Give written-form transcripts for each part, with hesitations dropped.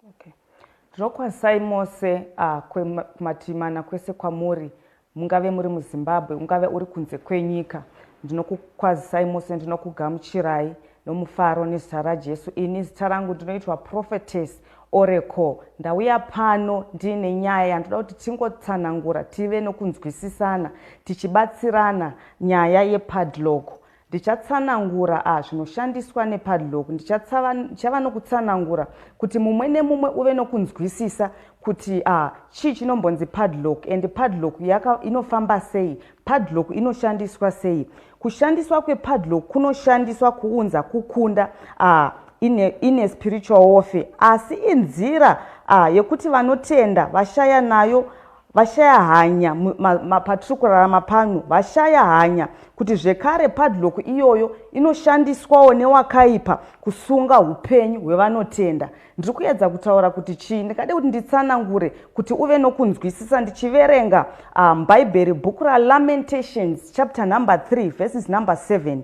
Okay. Ndinokwazisai mose kumatimana kwese kwamuri, mungave muri muZimbabwe, ungave uri kunze kwenyika. Ndinokukwazisai mose, ndinokugamuchirai nomufaro nezita raJesu. Ini zita rangu ndinoitwa Prophetess Oracle. Ndauya pano ndine nyaya yandoda kuti tingotsanangura, tive nokunzwisisana, tichibatsirana nyaya yepadlock. Ndichatsanangura zvinoshandiswa nepadlock. Ndichava nokutsanangura kuti mumwe nemumwe uve nokunzwisisa kuti chii chinombonzi padlock and padlock inofamba sei, padlock inoshandiswa sei. Kushandiswa kwepadlock kunoshandiswa kuunza kukunda ine spiritual warfare, asi inzira yekuti vanotenda vashaya nayo, vashaya hanya patiri kurarama pano, vashaya hanya kuti zvekare padlock iyoyo inoshandiswawo newakaipa kusunga upenyu hwevanotenda. Ndiri kuedza kutaura kuti chii, ndikade kuti nditsanangure kuti uve nokunzwisisa ndichiverenga m'Bhaibheri bhuku raLamentations chapter number 3 verses number 7.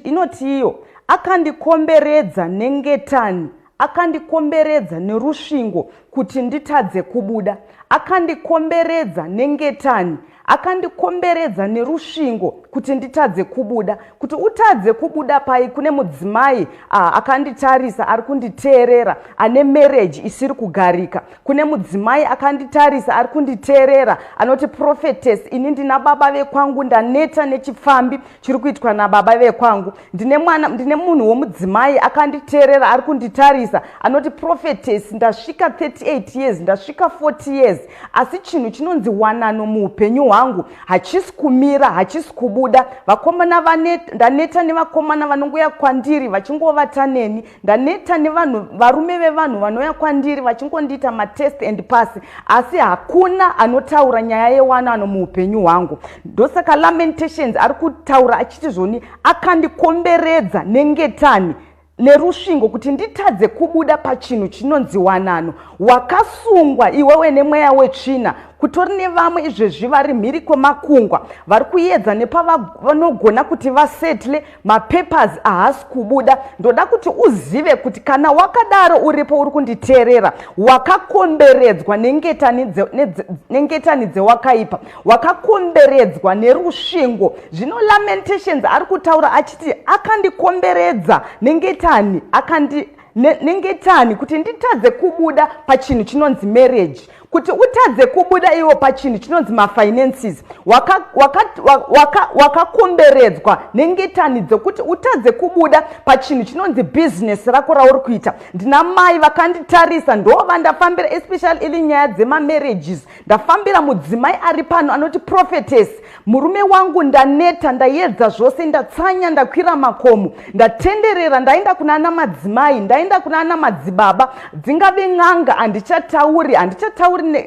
Inoti iyo, akandikomberedza nengetani, akandikomberedza nerusvingo kuti nditadze kubuda. Akandikomberedza nengetani, akandikomberedza nerusvingo kuti nditadze kubuda. Kuti utadze kubuda pai kune mudzimai akanditarisa ari kunditeerera ane marriage isiri kugarika. Kune mudzimai akanditarisa ari kunditeerera anoti, Prophetess, ini ndina baba vekwangu, ndaneta nechifambi chiri kuitwa nababa vekwangu. Ndine munhu womudzimai akanditeerera ari kunditarisa anoti, Prophetess, ndasvika 38 years, ndasvika 40 years, asi chinhu chinonzi wanano muupenyu hwangu hachisi kumira, hachisi kubuda. Ndaneta nevakomana vanongoya kwandiri vachingovata neni. Ndaneta varume vevanhu vanouya kwandiri vachingondiita matest and pass, asi hakuna anotaura nyaya yewanano muupenyu hwangu. Ndosaka Lamentations ari kutaura achiti zvoni, akandikomberedza nengetani nerusvingo kuti nditadze kubuda pachinhu chinonzi wanano. Wakasungwa iwewe nemweya wetsvina. Kutori nevamwe izvezvi vari mhiri kwemakungwa vari kuedza nepavanogona kuti vasettle mapapers ahasi kubuda. Ndoda kuti uzive kuti kana wakadaro uripo uri kunditeerera, wakakomberedzwa nengetani dzewakaipa, wakakomberedzwa nerusvingo. Zvino Lamentations ari kutaura achiti, akandikomberedza nengetani, nengetani kuti nditadze kubuda pachinhu chinonzi marriage, kuti utadze kubuda iwo pachinhu chinonzi mafinances. Wakakomberedzwa nengetani dzokuti utadze kubuda pachinhu chinonzi business rako rauri kuita. Ndina mai vakanditarisa, ndova ndafambira, especially ili nyaya dzemamarriages. Ndafambira mudzimai ari pano anoti, Prophetess, murume wangu ndaneta, ndaedza zvose, ndatsanya, ndakwira makomo, ndatenderera, ndaenda kunana madzimai, ndaenda kunana madzibaba, dzingave n'anga, handichatauri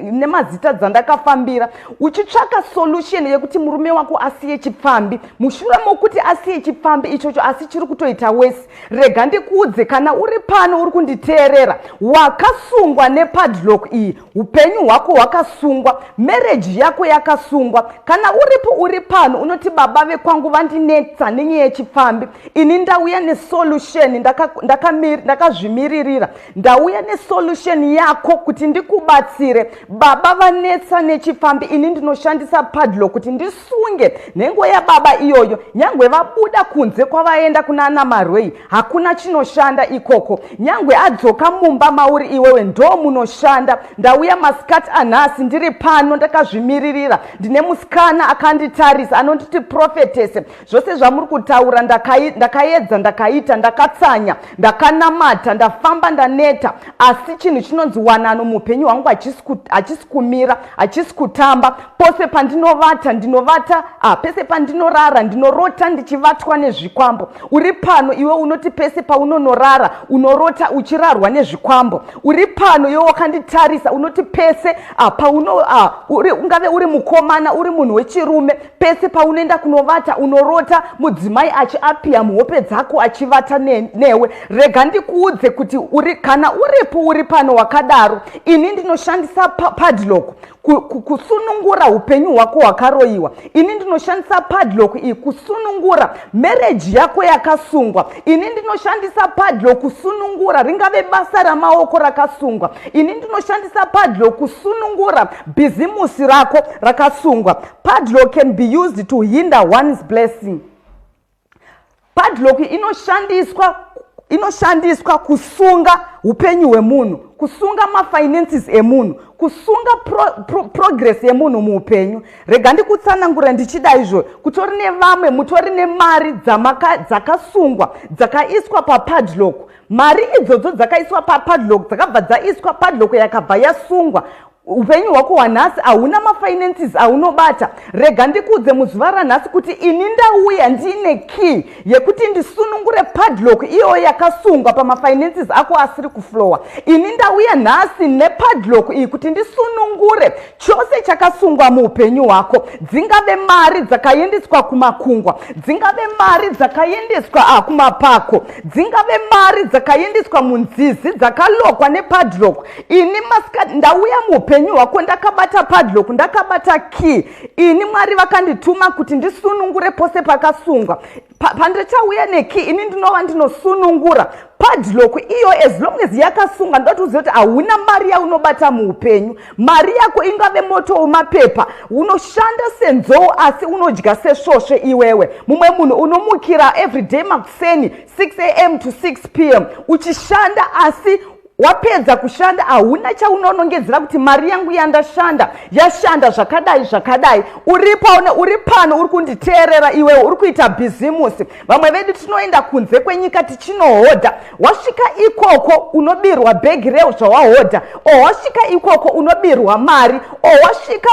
nemazita dzandakafambira, uchitsvaka solution yekuti murume wako asiye chipfambi. Mushure mokuti asiye chipfambi ichocho asi chiri kutoita wese, rega ndikuudze, kana uri pano uri kunditeerera, wakasungwa nepadlock iyi. Upenyu hwako hwakasungwa, marriage yako yakasungwa. Kana uri pano unoti, baba vekwangu vandinetsa nenyaya yechipfambi, ini ndauya nesolution, ndakazvimiririra, ndauya nesolution yako kuti ndikubatsire. Baba vanetsa nechifambi, ini ndinoshandisa padlock kuti ndisunge nhengo yababa iyoyo. Nyangwe vabuda kunze kwavaenda kunana marwei, hakuna chinoshanda ikoko. Nyangwe adzoka mumba mauri iwewe, ndo munoshanda. Ndauya masikati anhasi ndiri pano ndakazvimiririra, ndine musikana akanditarisa anonditi, Prophetess, zvose zvamuri kutaura ndakaedza, ndakaita, ndakatsanya, ndakanamata, ndafamba, ndaneta, asi chinhu chinonzi wanano muupenyu hwangu hachisi kumira, hachisi kutamba. Pose pandinovata ndinovata, pese pandinorara ndinorota ndichivatwa nezvikwambo. Uri pano iwe unoti pese paunonorara unorota uchirarwa nezvikwambo. Uri pano iwe wakanditarisa unoti pese ungave uri mukomana, uri munhu wechirume, pese paunoenda kunovata unorota mudzimai achiapia muhope dzako achivata newe. Rega ndikuudze kuti kana uripo uri pano wakadaro, ini ndinoshandisa ndinoshandisa padlock kusunungura upenyu hwako hwakaroyiwa. Ini ndinoshandisa padlock iyi kusunungura marriage yako yakasungwa. Ini ndinoshandisa padlock kusunungura ringave basa ramaoko rakasungwa. Ini ndinoshandisa padlock kusunungura bhizimusi rako rakasungwa. Padlock can be used to hinder one's blessing. Padlock inoshandiswa kusunga upenyu hwemunhu, kusunga mafinances emunhu, kusunga progress yemunhu muupenyu. Rega ndikutsanangura ndichida izvo, kutori nevamwe mutori nemari dzakasungwa dzakaiswa papadlock. Mari idzodzo dzakaiswa papadlock dzakabva dzaiswa padlock yakabva yasungwa. Upenyu hwako hwanhasi hauna mafinances aunobata. Rega ndikudze muzuva ranhasi kuti ini ndauya ndiine key yekuti ndisunungure padlock iyo yakasungwa pamafinances ako asiri kuflowa. Ini ndauya nhasi nepadlock iyi kuti ndisunungure chose chakasungwa muupenyu hwako. Dzingave mari dzakaendeswa kumakungwa, dzingave mari dzakaendeswa kumapako, dzingave mari dzakaendeswa munzizi dzakalokwa nepadlock. Ini ndauya muupenyu hwako ndakabata padlock, ndakabata key. Ini Mwari vakandituma kuti ndisunungure pose pakasungwa. Pandichauya nekey ini ndinova ndinosunungura padlock iyo. As long as yakasunga ndotoziva kuti hauna mari yaunobata muupenyu. Mari yako ingave moto wemapepa, unoshanda senzou asi unodya sesvosve iwewe. Mumwe munhu unomukira everyday makuseni 6 am to 6 pm uchishanda asi wapedza kushanda hauna chaunonongedzera kuti mari yangu yandashanda yashanda zvakadai. Uri pano uri kunditeerera iwewe, uri kuita bhizimusi. Vamwe vedu tinoenda kunze kwenyika tichinohodha. Wasvika ikoko unobirwa bhegi rezvawahodha, wasvika ikoko unobirwa mari, wasvika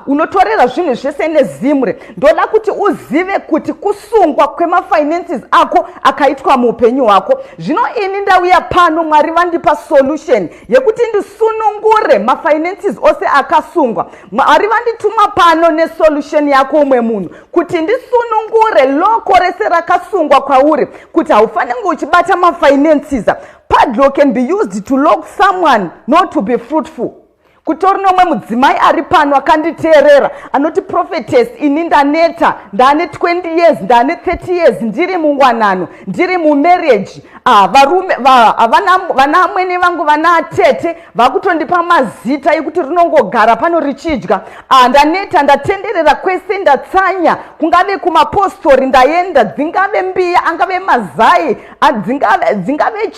unotorera zvinhu zvese nezimure. Ndoda kuti uzive kuti kusungwa kwemafinances ako akaitwa muupenyu hwako. Zvino ini ndauya pano, Mwari vandipa solution yekuti ndisunungure mafinances ose akasungwa. Mwari vandituma pano nesolution yako umwe munhu kuti ndisunungure loko rese rakasungwa kwauri kuti haufaniri uchibata mafinances. Padlock can be used to lock someone not to be fruitful. Kutori nomwe mudzimai ari pano akanditeerera anoti, Prophetess, ini ndaneta, ndane 20 years, ndane 30 years, ndiri mungwanano, ndiri mumarriage. Varume vana amwene vangu vana atete vakutondipa mazita ekuti rinongogara pano richidya. Ndaneta, ndatenderera kwese, ndatsanya, kungave kumapostori ndaenda, dzingave mbiya, angave mazai, dzingave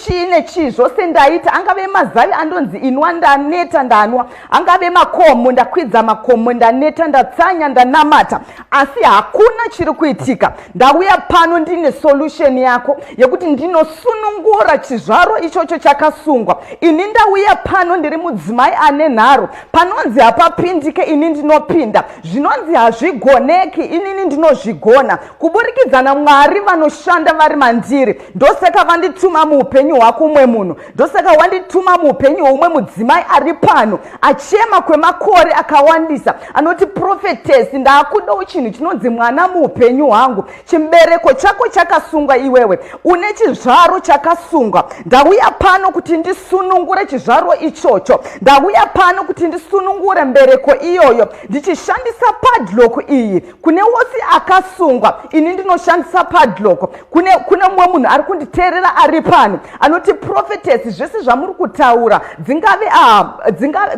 chii zvose ndaita, angave mazai andonzi inwa, ndaneta, ndanwa, angave makomo, ndakwidza makomo, ndaneta, ndatsanya, ndanamata, asi hakuna chiri kuitika. Ndauya pano ndine solution yako yekuti ndinosunungura chizvaro ichocho chakasungwa. Ini ndauya pano ndiri mudzimai ane nharo. Panonzi hapapindike, ini ndinopinda. Zvinonzi hazvigoneki, inini ndinozvigona. Kuburikidza naMwari vanoshanda vari mandiri. Ndosaka vandituma muupenyu hwako umwe munhu. Ndosaka wandituma muupenyu hwoumwe mudzimai ari pano achema kwemakore akawandisa, anoti, Prophetess, ndakudawo chinhu chinonzi mwana muupenyu hwangu. Chimbereko chako chakasungwa iwewe, une chizvaro chakasungwa. Ndauya pano kuti ndisunungure chizvaro ichocho. Ndauya pano kuti ndisunungure mbereko iyoyo ndichishandisa padlock iyi. Kune wose akasungwa, ini ndinoshandisa padlock. Kune mumwe munhu ari kunditeerera ari pano anoti, Prophetess, zvese zvamuri kutaura,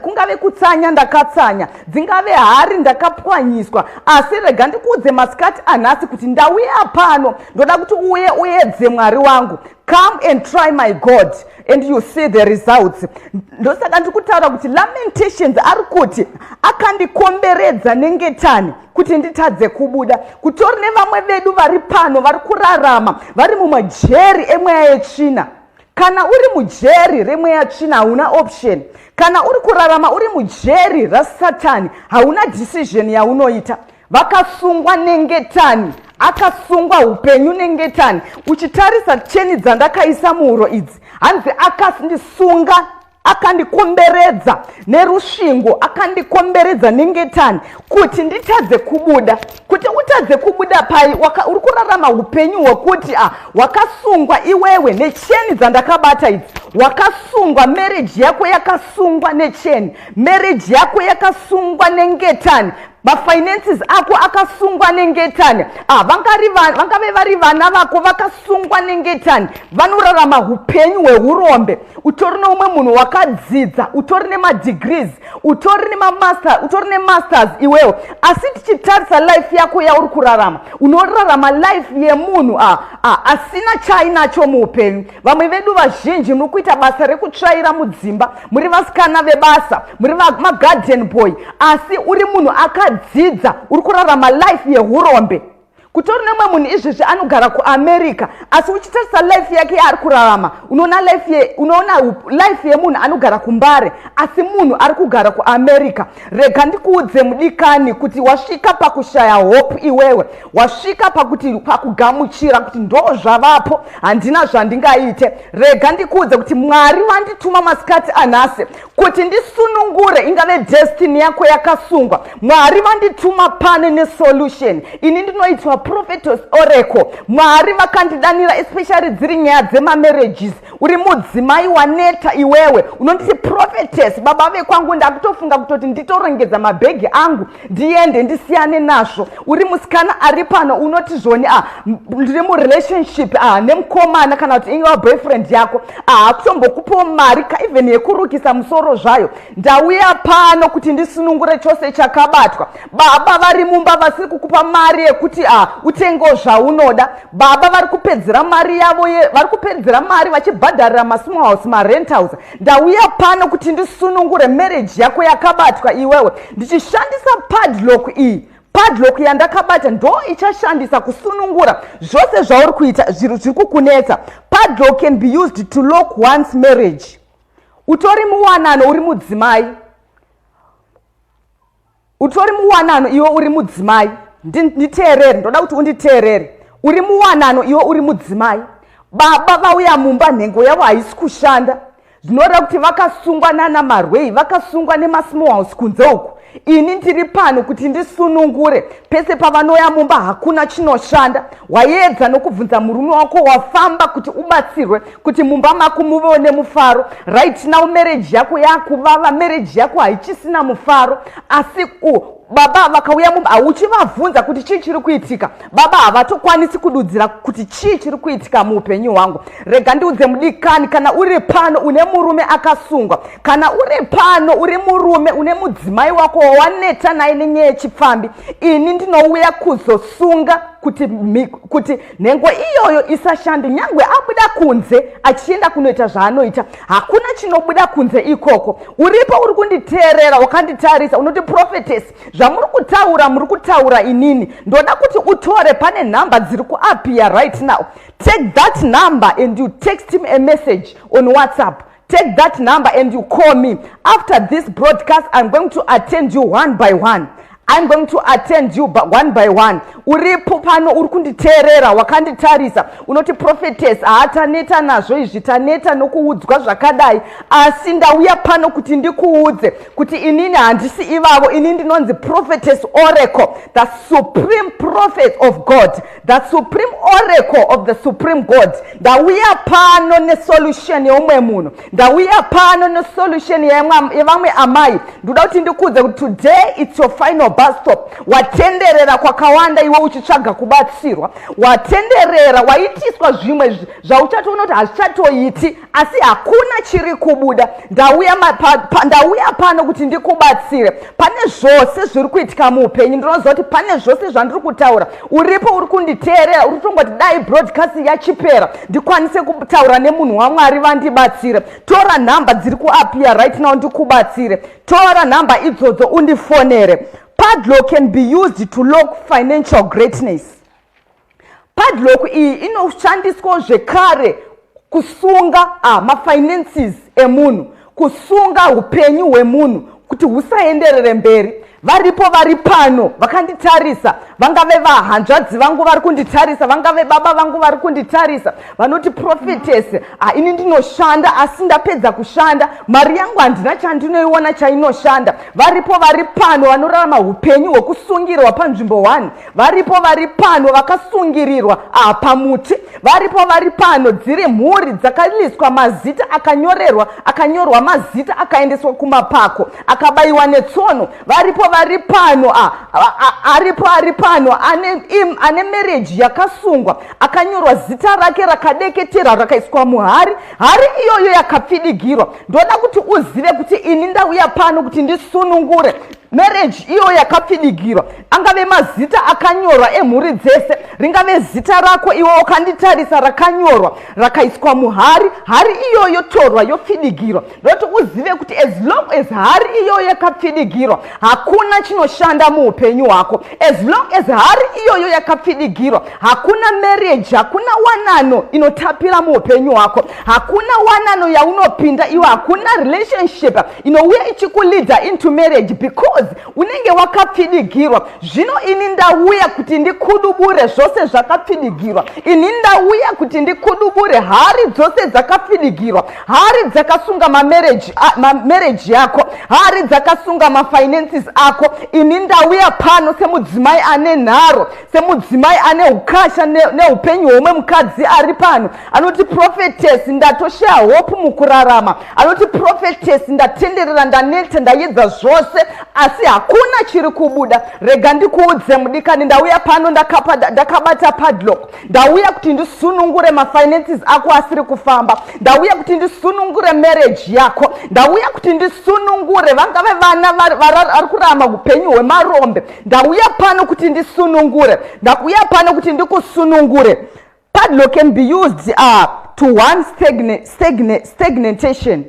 kungave kutsanya, ndakatsanya, dzingave hari, ndakapwanyiswa, asi rega ndikuudze masikati anhasi kuti ndauya pano ndoda kuti uye uedze Mwari wangu. Come and try my God and you see the results. Ndosaka ndikutaura kuti Lamentations ari kuti akandikomberedza nengetani kuti nditadze kubuda. Kutori nevamwe vedu vari pano vari kurarama vari mumajeri emweya yetsvina. Kana uri mujeri remweya tsvina hauna option. Kana uri kurarama uri mujeri raSatani hauna decision yaunoita. Vakasungwa nengetani, akasungwa upenyu nengetani. Uchitarisa cheni dzandakaisa muhuro idzi, hanzi akandisunga, akandikomberedza nerusvingo, akandikomberedza nengetani kuti nditadze kubuda. Kuti utadze kubuda pai, uri kurarama upenyu hwekuti wakasungwa iwewe necheni dzandakabata idzi. wakasungwa, marriage yako yakasungwa necheni, marriage yako yakasungwa nengetani, mafinances ako akasungwa nengetani, vangave vari vana vako vakasungwa nengetani, vanorarama upenyu hweurombe. Utori neumwe munhu wakadzidza, utori nemadegrees, utori nemasters iwewo, asi tichitarisa life yako yauri kurarama, unorarama life yemunhu asina chainacho muupenyu. Vamwe vedu vazhinji muri kuita basa rekutsvaira mudzimba, muri vasikana vebasa, muri magarden boy, asi uri munhu akadzidza, uri kurarama life yeurombe. Kutori nemwe munhu izvezvi anogara kuAmerica, asi uchitarisa life yake yaari kurarama, unoona life yemunhu anogara kuMbare, asi munhu ari kugara kuAmerica. Rega ndikuudze mudikani kuti wasvika pakushaya hope iwewe, wasvika pakugamuchira kuti ndo zvavapo, handina zvandingaite. Rega ndikuudze kuti Mwari vandituma masikati anhasi kuti ndisunungure ingave destiny yako yakasungwa. Mwari vandituma pane nesolution. Ini ndinoitwa Prophetess Oracle. Mwari vakandidanira especially dziri nyaya dzemamarriages. Uri mudzimai waneta iwewe, unonditi prophetess, baba vekwangu ndakutofunga kutoti nditorongedza mabhegi angu ndiende ndisiyane nazvo. Uri musikana ari pano unoti zvoni ndiri murelationship nemukomana kana kuti inga boyfriend yako akutombokupawo mari even yekurukisa musoro zvayo. Ndauya pano kuti ndisunungure chose chakabatwa. Baba vari mumba vasiri kukupa mari yekuti utengo zvaunoda. Baba vari kupedzera mari yavo, vari kupedzera mari vachibhadharira masmall house, marent house. Ndauya pano kuti ndisunungure marriage yako yakabatwa iwewe, ndichishandisa padlock iyi. Padlock yandakabata ndo ichashandisa kusunungura zvose zvauri kuita zviri kukunetsa. Padlock can be used to lock one's marriage. Utori muwanano uri mudzimai, utori muwanano iwe uri mudzimai, nditeerere, ndoda kuti unditeerere. Uri muwanano iwe uri mudzimai, baba vauya mumba nhengo yavo haisi kushanda, zvinoda kuti vakasungwa nanamarwei, vakasungwa nemasmall house kunze uku. Ini ndiri pano kuti ndisunungure. Pese pavanoya mumba hakuna chinoshanda. Waedza nokubvunza murume wako, wafamba kuti ubatsirwe kuti mumba mako muvewo nemufaro. Right now marriage yako yakuvava, marriage yako haichisina mufaro, asi baba vakauya mumba hauchivabvunza kuti chii chiri kuitika. Baba havatokwanisi kududzira kuti chii chiri kuitika muupenyu hwangu. Rega ndiudze mudikani, kana uri pano une murume akasungwa, kana uri pano uri murume une mudzimai wako wawaneta naye nenyaya yechipfambi, ini ndinouya kuzosunga kuti nhengo iyoyo isashande. Nyangwe abuda kunze achienda kunoita zvaanoita, hakuna chinobuda kunze ikoko. Uripo uri kunditeerera, wakanditarisa, unoti prophetess, zvamuri kutaura muri kutaura inini. Ndoda kuti utore, pane nhamba dziri kuappear right now. Take that number and you text him a message on WhatsApp. Take that number and you call me. After this broadcast, I'm going to attend you one by one. I'm going to attend you one by one. Uripo pano uri kunditeerera, wakanditarisa, unoti prophetess, taneta nazvo izvi, taneta nokuudzwa zvakadai, asi ndauya pano kuti ndikuudze kuti inini handisi ivavo. Ini ndinonzi Prophetess Oracle, the supreme prophet of God, the supreme oracle of the supreme God. Ndauya pano nesolution yeumwe munhu, ndauya pano nesolution yevamwe amai. Ndoda kuti ndikuudze kuti today it's your final bus stop. Watenderera kwakawanda iwe uchitsvaga kubatsirwa, watenderera, waitiswa zvimwe zvauchatoona kuti hazvichatoiti, asi hakuna chiri kubuda. Ndauya pano kuti ndikubatsire. Pane zvose zviri kuitika muupenyu, ndinoziva kuti pane zvose zvandiri kutaura. Uripo uri kunditeerera, uri kutongoti dai broadcast yachipera ndikwanise kutaura nemunhu waMwari vandibatsire. Tora nhamba dziri kuappear right now ndikubatsire. Tora nhamba idzodzo undifonere. Padlock can be used to lock financial greatness. Padlock iyi inoshandiswa zvekare kusunga mafinances emunhu, kusunga upenyu hwemunhu kuti husaenderere mberi. varipo vari pano vakanditarisa, vangave vahanzvadzi vangu vari kunditarisa, vangave baba vangu vari kunditarisa, vanoti Prophetess, ini ndinoshanda asi ndapedza kushanda, mari yangu handina chandinoiona chainoshanda. Varipo vari pano vanorarama upenyu hwekusungirwa panzvimbo 1, varipo vari pano vakasungirirwa pamuti, varipo vari pano dziri mhuri dzakaiswa mazita akanyorwa mazita akaendeswa kumapako akabayiwa netsono. Varipo vari pano ari pano ane marriage yakasungwa akanyorwa zita rake rakadeketera rakaiswa muhari, hari iyoyo yakapfidigirwa. Ndoda kuti uzive kuti ini ndauya pano kuti ndisunungure marriage iyo yakapfidigirwa, angave mazita akanyorwa emhuri dzese, ringave zita rako iwe wakanditarisa rakanyorwa rakaiswa muhari, hari iyo yotorwa yopfidigirwa. Ndoti uzive kuti as long as hari iyo yakapfidigirwa hakuna chinoshanda muupenyu hwako. As long as hari iyoyo yakapfidigirwa hakuna marriage, hakuna wanano inotapira muupenyu hwako, hakuna wanano yaunopinda iwe, hakuna relationship inouya ichikulida into marriage because unenge wakapfidigirwa. Zvino ini ndauya kuti ndikudubure zvose zvakapfidigirwa, ini ndauya kuti ndikudubure hari dzose dzakapfidigirwa, hari dzakasunga marriage yako, hari dzakasunga mafinances ako. Ini ndauya pano semudzimai ane nharo, semudzimai ane ukasha neupenyu hwomwe mukadzi ari pano anoti Prophetess, ndatoshaya hope mukurarama, anoti Prophetess, ndatenderera, ndaneta, ndaedza zvose asi hakuna chiri kubuda. Rega ndikuudze mudikani, ndauya pano ndakabata padlock, ndauya kuti ndisunungure mafinances ako asiri kufamba, ndauya kuti ndisunungure marriage yako, ndauya kuti ndisunungure vangave vana vari kurama upenyu hwemarombe, ndauya pano kuti ndisunungure, ndauya pano kuti ndikusunungure. Padlock can be used to one stagnation.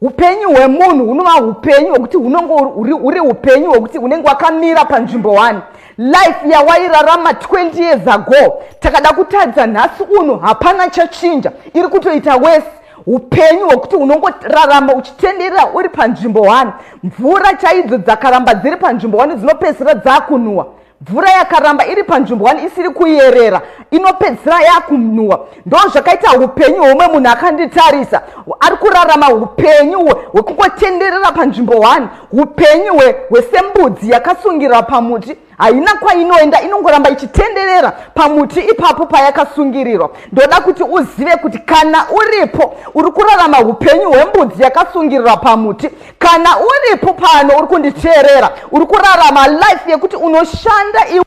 Upenyu hwemunhu hunova upenyu hwekuti hunenge uri upenyu hwekuti unenge wakamira panzvimbo 1. Life yawairarama 20 years ago, takada kutaridza nhasi uno hapana chachinja, iri kutoita worse. Upenyu hwekuti unongorarama uchitenderera uri panzvimbo 1. Mvura chaidzo dzakaramba dziri panzvimbo 1 dzinopedzisira dzakunwa. Mvura yakaramba iri panzvimbo 1 isiri kuyerera inopedzisira yakunwa. Ndo zvakaita upenyu hwomwe munhu akanditarisa, ari kurarama upenyu hwekungotenderera panzvimbo 1, upenyu hwesembudzi yakasungirwa pamuti, haina kwainoenda, inongoramba ichitenderera pamuti ipapo payakasungirirwa. Ndoda kuti uzive kuti kana uripo uri kurarama upenyu hwembudzi yakasungirirwa pamuti, kana uripo pano uri kunditeerera uri kurarama life yekuti unoshanda iwe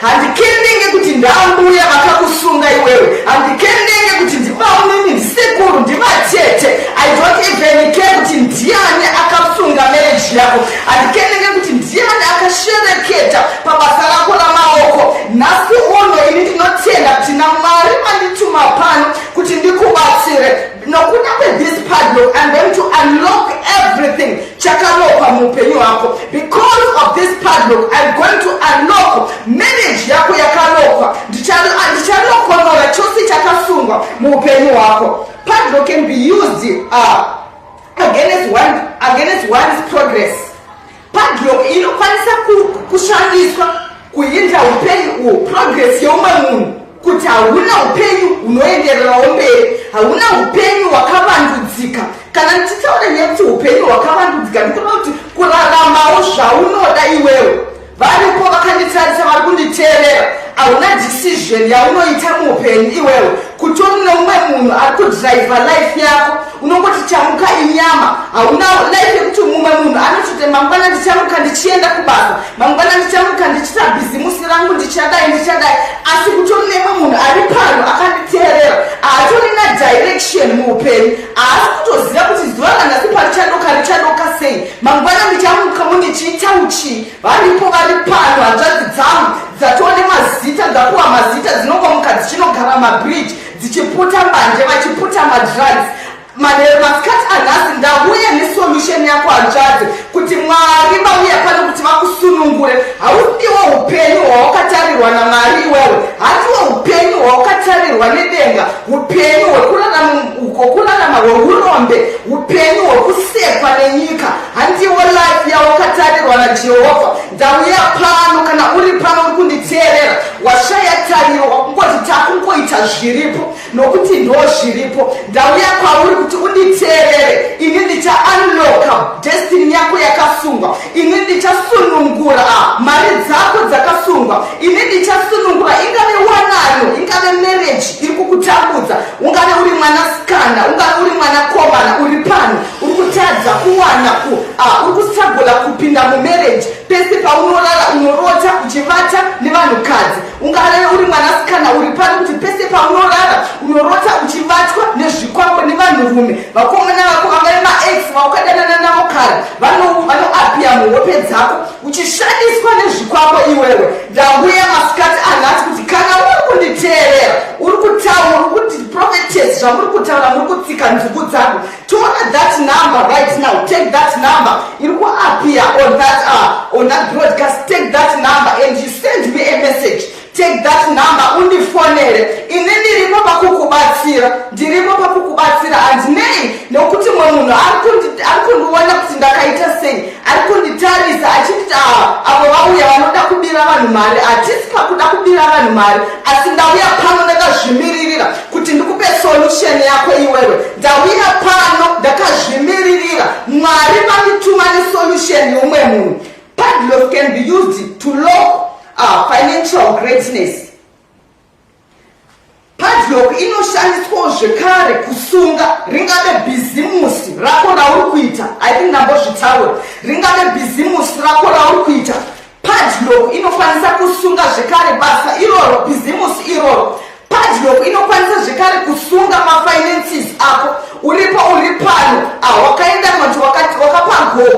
handikendenge kuti ndambuya vakakusunga iwewe, handikendenge kuti ndimaunini ndisekuru ndimatete. I don't even care kuti ndiani akasunga marriage yako, handikendenge kuti ndiani akashereketa pabasa rako ramaoko. Nhasi uno ini ndinotenda kuti naMwari mandituma pano kuti ndikubatsire nokuda kwethis padlock. I'm going to unlock everything chakalokwa muupenyu wako. Because of this padlock I'm going to unlock marriage yako yakalokwa. Ndichalokwa chose chakasungwa muupenyu wako. Padlock can be used against one's progress. Padlock inokwanisa kushandiswa kuinda upenyu progress yeumwe munhu, kuti hauna upenyu unoendererawo mberi, hauna upenyu wakavandudzika. Kana ndichitaura nekuti upenyu hwakavandudzika, ndikuona kuti kuraramawo zvaunoda iwewe. Varipo vakanditarisa vari kunditeerera, hauna decision yaunoita muupenyu iwewe, kuti une umwe munhu ari kudhiraivha life yako. Unongoti chamuka inyama, hauna life yekuti mumwe munhu anototi mangwana ndichamuka ndichienda kubasa, mangwana ndichamuka ndichita bhizimusi rangu ndichadai. Asi kuti une umwe munhu ari pano akanditeerera, haatorina direction muupenyu, haasi kutoziva kuti zuva ranhasi parichadoka sei, mangwana ndichamuka mundichiita uchi. Varipo vari pano, hanzvadzi dzangu dzatone mazita, dzapuwa mazita, dzinongomuka dzichinogara mabridge dzichiputa mbanje vachiputa madrugs. Masikati anhasi ndauya nesolution yako hanzvadzi, kuti Mwari vauya pano kuti vakusunungure. Haudiwo upenyu hwawakatarirwa naMwari iwewe, hatiwo upenyu hwawakatarirwa nedenga, upenyu hwekurarama hweurombe, upenyu hwekusekwa nenyika. Handiwo life yawakatarirwa naJehovha. Ndauya pano, kana uri pano uri kunditeerera, washaya tariro, wakungoti takungoita zviripo nokuti ndo zviripo. Ndauya kwauri kuti unditeerere. Ini ndichaunlocka destiny yako yakasungwa. Ini ndichasunungura mari dzako dzakasungwa. Ini ndichasunungura, ingave wanano, ingave marriage iri kukutambudza, ungave uri mwanasikana, ungave uri mwanakomana, uri pano uri kutadza kuwana uri kustruggle kupinda mumarriage. Pese paunorara unorota uchivata nevanhukadzi. Ungave uri mwanasikana uri pano kuti pese paunorara unorota uchivatwa nezvikwambo nevanhurume. Vakomana vako vangave maex vaukadanana navo kare, vanoapia muhope dzako uchishandiswa nezvikwambo iwewe. Ndauya masikati anhasi kuti kana uri kunditeerera, uri kutaura, uri kuti prophetess, zvamuri kutaura muri kutsika nzvuku dzangu, tora that number right now. Take that number iri kuapia on that broadcast. Take that number and you send me a message. Take that number undifonere. Ini ndiripo pakukubatsira, handinei nokuti mwe munhu ari kundiona kuti ndakaita sei, ari kunditarisa achiti avo vauya vanoda kubira vanhu mari. Hatisi pakuda kubira vanhu mari, asi ndauya pano ndakazvimiririra kuti ndikupe solution yako iwewe. Ndauya pano ndakazvimiririra, Mwari vandituma nesolution yeumwe munhu. Padlock can be used to lock financial greatness. Padlock inoshandiswa zvekare kusunga ringave bhizimusi rako rauri kuita. I think ndambozvitaura, ringave bhizimusi rako rauri kuita. Padlock inokwanisa kusunga zvekare basa iroro, bhizimusi iroro. Padlock inokwanisa zvekare kusunga mafinances ako. Uripo uri pano, wakaenda kuti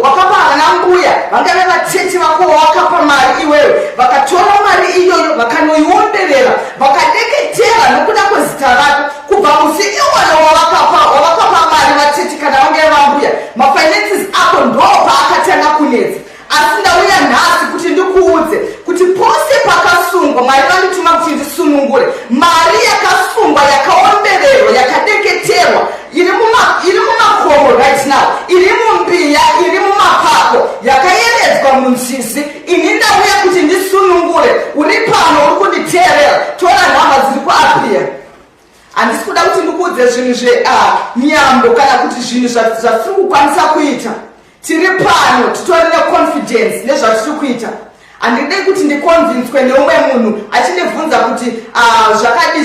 wakapa ana mbuya, vangave vatete vako wakapa mari iwewe, vakatora mari iyoyo vakanoionderera, vakadeketera nokuda kwezita rako. Kubva musi iwoyo wavakapa mari vatete kana vangave vambuya, mafinances ako ndo paakatanga kunetsa. Asi ndauya nhasi kuti ndikuudze kuti pose pakasungwa, Mwari vandituma kuti ndisunungure. Mari yakasungwa, yakaombererwa, yakadeketerwa, iri mumakomo right now, iri mumbiya, iri mumapako, yakayeredzwa munzizi. Ini ndauya kuti ndisunungure. Uri pano uri kunditeerera, tora nhamba dziri kuapia. Handisi kuda kuti ndikuudze zvinhu zvenyambo kana kuti zvinhu zvatiri kukwanisa kuita. Tiri pano titori neconfidence nezvatiri kuita. Handidei kuti ndiconvincwe neumwe munhu achinibvunza kuti zvakadi.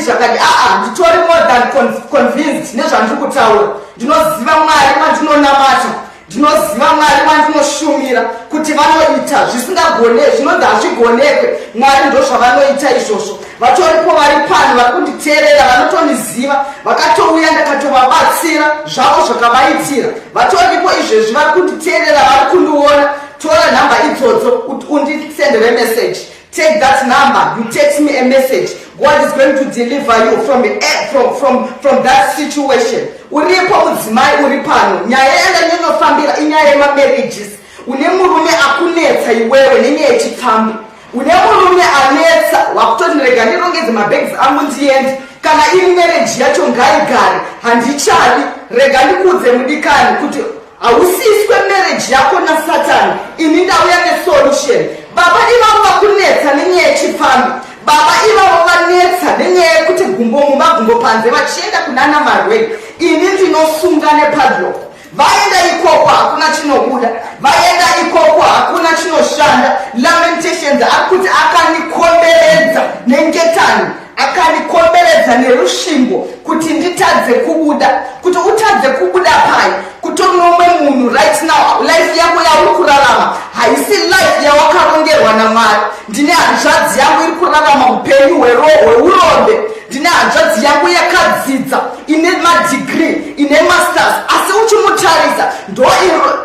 Nditori more than convinced nezvandiri kutaura. Ndinoziva Mwari mandinonamata, ndinoziva Mwari vandinoshumira kuti vanoita zvisingagoneki, zvinonzi hazvigonekwe. Mwari ndozvavanoita izvozvo. Vatoripo vari pano vari kunditeerera, vanotoniziva, vakatouya ndakatovabatsira zvavo zvakavaitira. Vatoripo izvezvi vari kunditeerera, vari kundiona. Tora nhamba idzodzo undisendere message. Take that number, you text me a message. God is going to deliver you from that situation. Uripo mudzimai uri pano, nyaya yandanyanyofambira inyaya yemamarriages. Une murume akunetsa iwewe nenyaya yechipfambi. Une murume anetsa wakutoti rega ndirongedze mabags angu ndiende, kana iri marriage yacho ngaigare, handichavi, rega ndikudze mudikani kuti ausiswe marriage yako naSatani, ini ndauya nesolution. Baba ivavo vakunetsa nenyaya yechipfambi, baba ivavo vanetsa nenyaya yekuti mumagumbo panze vachienda kunana marwei, ini ndinosunga nepadlock. Vaenda ikoko hakuna chinobuda, vaenda ikoko hakuna chinoshanda. Lamentations ari kuti akanikomberedza nengetani, akanikomberedza nerusvingo kuti nditadze kubuda. Kuti utadze kubuda pai, kutori nomwe munhu right now life yako yauri kurarama haisi life yawakarongerwa naMwari. Ndine hanzvadzi yangu iri kurarama upenyu hweurombe. Ndine hanzvadzi yangu yakadzidza, ine madegree, ine masters, asi uchimutarisa ndo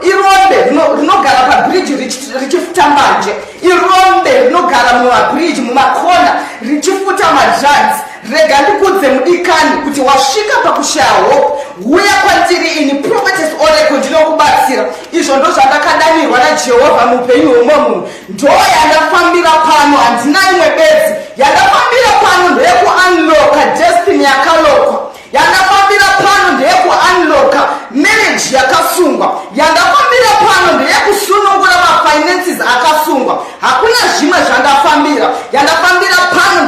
irombe rinogara pabridge richifuta mbanje, irombe rinogara mumabridge mumakona richifuta madrugs. Rega ndikudze mudikani kuti wasvika pakushaya hope, uya kwandiri ini Prophetess Oracle ndinokubatsira. Izvo ndo zvandakadanirwa naJehovha muupenyu hwomwe munhu. Ndo yandafambira pano, handina imwe bedzi. Yandafambira pano ndeyekuunlocka destiny yakalokwa. Yandafambira pano ndeyekuunlocka marriage yakasungwa. Yandafambira pano ndeyekusunungura mafinances akasungwa. Hakuna zvimwe zvandafambira. Yandafambira pano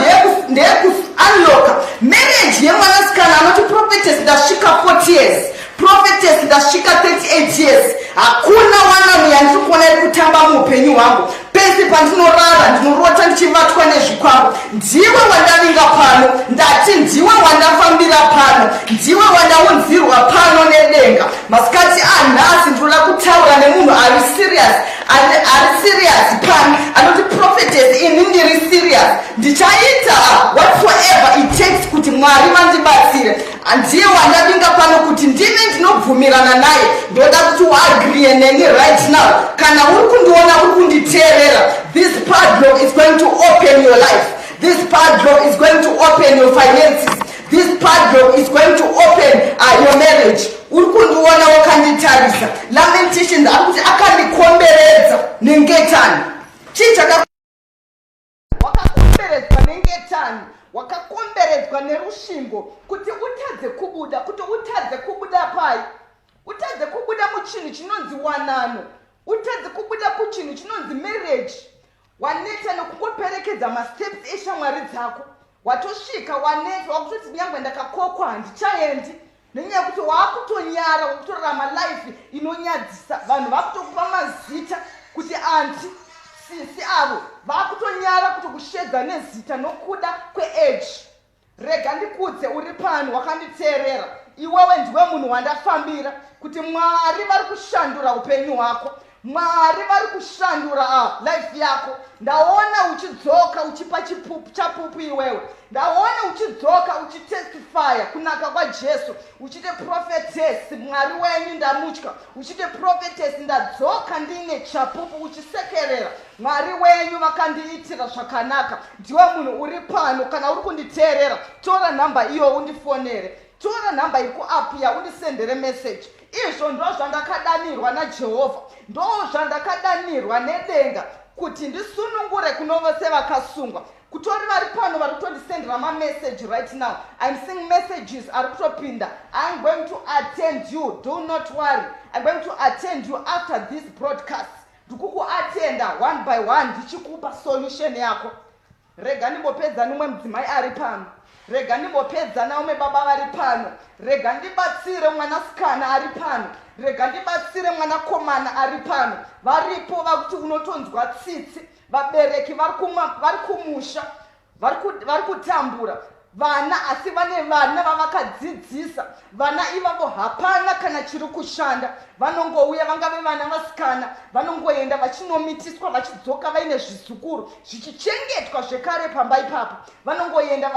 ndeyekuunlocka marriage yemwanasikana anoti Prophetess ndasvika 40 years, Prophetess ndasvika 38 years. Hakuna wananu yandiri kuona iri kutamba muupenyu hwangu. Pese pandinorara ndinorota ndichivatwa nezvikwambo. Ndiwe wandavinga pano, ndati ndiwe wandafambira pano, ndiwe wandaunzirwa pano nedenga. Masikati anhasi ndinoda kutaura nemunhu ari serious pano, anoti Prophetess ini ndiri serious. Ndichaita whatsoever it takes kuti Mwari vandibatsire. Ndiye wandavinga pano kuti ndive ndinobvumirana naye. Ndoda kuti uagree neni right now. Kana uri kundiona uri kunditeerera, this padlock is going to open your life. This padlock is going to open your finances. This padlock is going to open your marriage. Uri kundiona wakanditarisa. Lamentations ari kuti akandikomberedza nengetani. Chichaka wakakomberedzwa nengetani, wakakomberedzwa nerusvingo kuti utadze kubuda, kuti utadze kubuda pai, utadze kubuda muchinhu chinonzi wanano, utadze kubuda kuchinhu chinonzi marriage. Waneta nokukoperekedza masteps eshamwari dzako, watosvika waneta wakutoti nyangwe ndakakokwa handichaendi, nenyaya yekuti waakutonyara, wakutorarama life inonyadzisa. Vanhu vakutokupa mazita kuti anti sisi avo vakutonyara kuti kushedza nezita nokuda kweage. Rega ndikudze uri pano wakanditeerera, iwewe ndiwe munhu wandafambira kuti Mwari vari kushandura upenyu hwako, Mwari vari kushandura life yako. Ndaona uchidzoka uchipa chapupu iwewe, ndaona uchidzoka uchitestifya kunaka kwaJesu, uchite Prophetess Mwari wenyu ndamutya, uchite Prophetess ndadzoka ndine chapupu, uchisekerera Mwari wenyu vakandiitira zvakanaka. Ndiwe munhu uri pano, kana uri kunditeerera, tora nhamba iyo undifonere, tora nhamba iri kuapia undisendere message. Izvo ndo zvandakadanirwa naJehovha, ndo zvandakadanirwa nedenga kuti ndisunungure kuno vose vakasungwa. Kutori vari pano vari kutondisendera mamessage right now. I'm seeing messages ari kutopinda. I'm going to attend you, do not worry. I'm going to attend you after this broadcast. Ndikukuatenda one by one, ndichikupa solution yako. Rega ndimbopedza nomwe mudzimai ari pano, rega ndimbopedza naumwe baba vari pano, rega ndibatsire mwanasikana ari pano, rega ndibatsire mwanakomana ari pano. Varipo vakuti unotonzwa tsitsi, vabereki vari kumusha, vari kutambura, vana asi vane vana vavakadzidzisa. Vana ivavo hapana kana chiri kushanda, vanongouya vangave vana vasikana, vanongoenda vachinomitiswa vachidzoka vaine zvizukuru zvichichengetwa zvekare pamba ipapo. Vanongoenda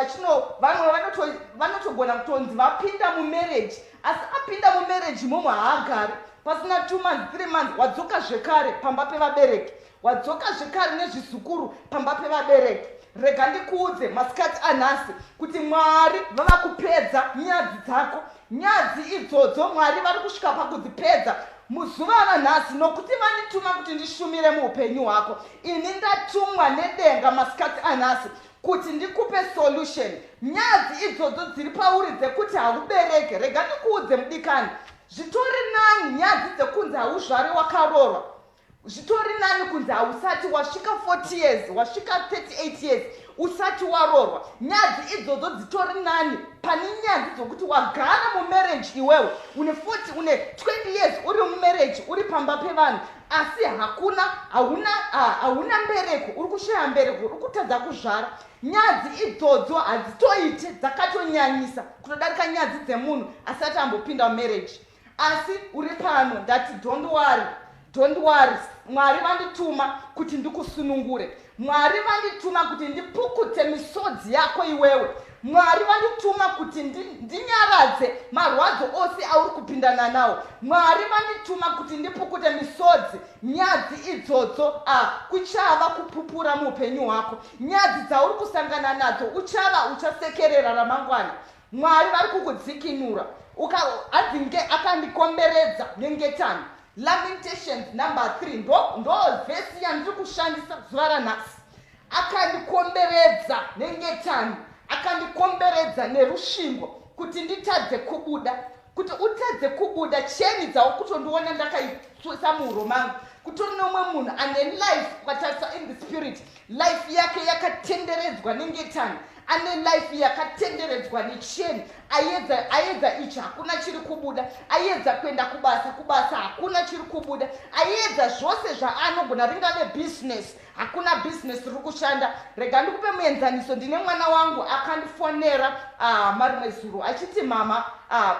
vamwe vanotogona kutonzi vapinda mumarriage, asi apinda mumarriage imomo haagari. Pasina 2 months 3 months wadzoka zvekare pamba pevabereki, wadzoka zvekare nezvizukuru pamba pevabereki. Rega ndikuudze masikati anhasi kuti Mwari vava kupedza nyadzi dzako. Nyadzi idzodzo Mwari vari kusvika pakudzipedza muzuva ranhasi, nokuti vandituma kuti ndishumire muupenyu hwako. Ini ndatumwa nedenga masikati anhasi kuti ndikupe solution. Nyadzi idzodzo dziri pauri dzekuti haubereke. Rega ndikuudze mudikani, zvitori nani nyadzi dzekunzi hauzvari wakarorwa. Zvitori nani kunzi hausati wasvika 40 years, wasvika 38 years usati warorwa. Nyadzi idzodzo dzitori nani pane nyadzi dzokuti wagara mumarriage iwewe une 40 une 20 years uri mumarriage uri pamba pevanhu, asi hauna mbereko, uri kushaya mbereko, uri kutadza kuzvara. Nyadzi idzodzo hadzitoite dzakatonyanyisa kutodarika nyadzi dzemunhu asati ambopinda mumarriage. Asi uri pano ndati don't worry. Mwari vandituma kuti ndikusunungure. Mwari vandituma kuti ndipukute misodzi yako iwewe. Mwari vandituma kuti ndinyaradze marwadzo ose auri kupindana nawo. Mwari vandituma kuti ndipukute misodzi. Nyadzi idzodzo kuchava kupupura muupenyu hwako. Nyadzi dzauri kusangana nadzo uchasekerera ramangwana. Mwari vari kukudzikinura. Adzinge akandikomberedza nyengetani. Lamentation number 3 ndo vhesi yandiri kushandisa zuva ranhasi. Akandikomberedza nengetani, akandikomberedza nerusvingo kuti nditadze kubuda, kuti utadze kubuda cheni dzawo kutondiona ndakaisa muhuro mangu. Kutori nomwe munhu ane life kwatarisa in the spirit, life yake yakatenderedzwa nengetani, ane life yakatenderedzwa necheni. Aedza ichi hakuna chiri kubuda, aedza kuenda kubasa hakuna chiri kubuda, aedza zvose zvaanogona, ringave business hakuna business riri kushanda. Rega ndikupe muenzaniso. Ndine mwana wangu akandifonera marimwe zuro achiti, mama,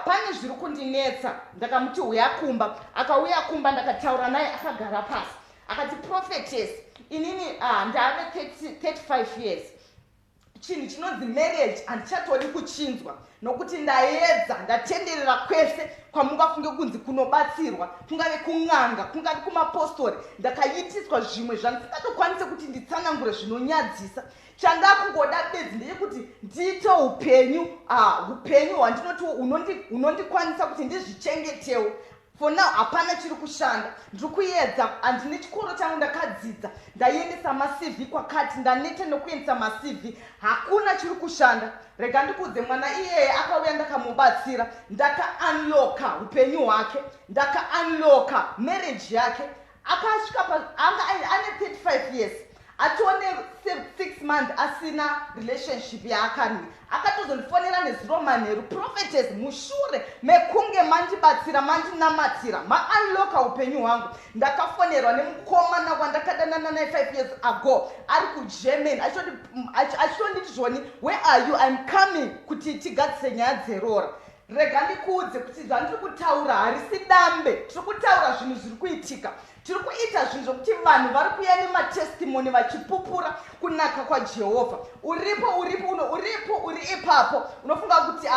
pane zviri kundinetsa. Ndakamuti uya kumba. Akauya kumba, ndakataura naye akagara pasi. Akati, Prophetess, inini ndave 35 years. Chinhu chinonzi marriage handichatori kuchinzwa, nokuti ndaedza ndatenderera kwese kwamungafunge kunzi kunobatsirwa, kungave kun'anga, kungave kumapostori. Ndakaitiswa zvimwe zvandisingakwanise kuti nditsanangure zvinonyadzisa. Chandakungoda bedzi ndeyekuti ndiite upenyu hwandinoti unondikwanisa kuti ndizvichengetewo. For now hapana chiri kushanda. Ndiri kuedza, handine chikoro changu ndakadzidza, ndaiendesa maCV kwakati, ndaneta nokuendesa maCV, hakuna chiri kushanda. Rega ndikuudze, mwana iyeye akauya ndakamubatsira, ndaka-unlocka upenyu hwake, ndaka-unlocka marriage yake. Akasvika ane 35 years, atione 6 months asina relationship yaakani. Akatozondifonera nezuro manheru, Prophetess, mushure mekunge mandibatsira mandinamatira ma-unlocka upenyu hwangu. Ndakafonerwa nemukomana wandakadanana naye 5 years ago ari kuGermany, achitonditi zvoni, where are you, I'm coming, kuti tigadzise nyaya dzerora. Rega ndikuudze kuti zvandiri kutaura harisi dambe, tiri kutaura zvinhu zviri kuitika. Tiri kuita zvinhu zvokuti vanhu vari kuya nematestimony vachipupura kunaka kwaJehovha. Uripo uri ipapo unofunga kuti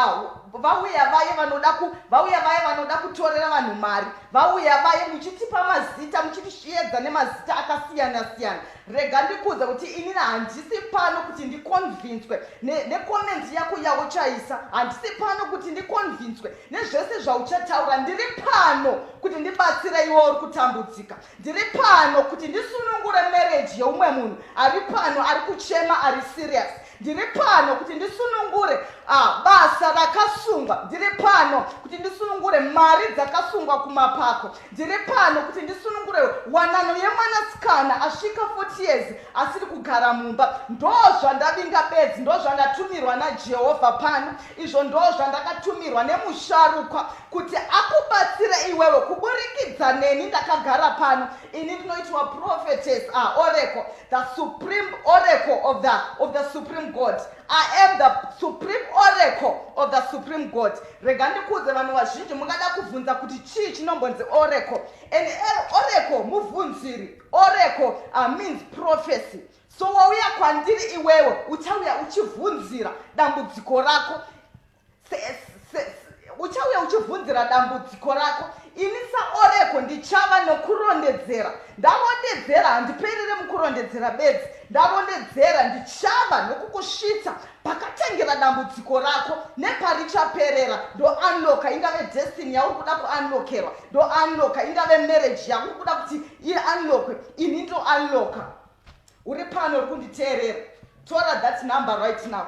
vauya vaye vanoda kutorera vanhu mari, vauya vaye muchitipa mazita, muchitiedza nemazita akasiyana siyana. Rega ndikuudze kuti inini handisi pano kuti ndikonvinswe nekomenti yako yauchaisa, handisi pano kuti ndikonvinswe nezvese zvauchataura. Ndiri pano kuti ndibatsire iwe uri kutambudzika. Ndiri pano kuti ndisunungure marriage yeumwe munhu ari pano ari kuchema, ari serious. Ndiri pano kuti ndisunungure basa rakasungwa. Ndiri pano kuti ndisunungure mari dzakasungwa kumapako. Ndiri pano kuti ndisunungure wanano yemwanasikana asvika 40 years asiri kugara mumba. Ndo zvandavinga bedzi, ndo zvandatumirwa naJehovha pano. Izvo ndo zvandakatumirwa nemusharukwa kuti ndikubatsire iwewe kuburikidza neni ndakagara pano. Ini ndinoitwa Prophetess Oracle, the supreme oracle of the supreme God. I am the supreme oracle of the supreme God. Rega ndikuudze vanhu vazhinji mungada kubvunza kuti chii chinombonzi oracle. And oracle mubvunziri. Oracle means prophecy. So wauya kwandiri iwewe uchauya uchibvunzira dambudziko rako. Uchauya uchibvunzira dambudziko rako. Ini saOracle ndichava nokurondedzera. Ndarondedzera, handiperere mukurondedzera bedzi. Ndarondedzera, ndichava nokukusvitsa pakatengera dambudziko rako neparichaperera. Ndo unlocka ingave destiny yauri kuda kuunlockerwa. Ndo unlocka ingave marriage yauri kuda kuti unlockwe. Ini ndo unlocka. Uri pano uri kunditeerera. Tora that number right now.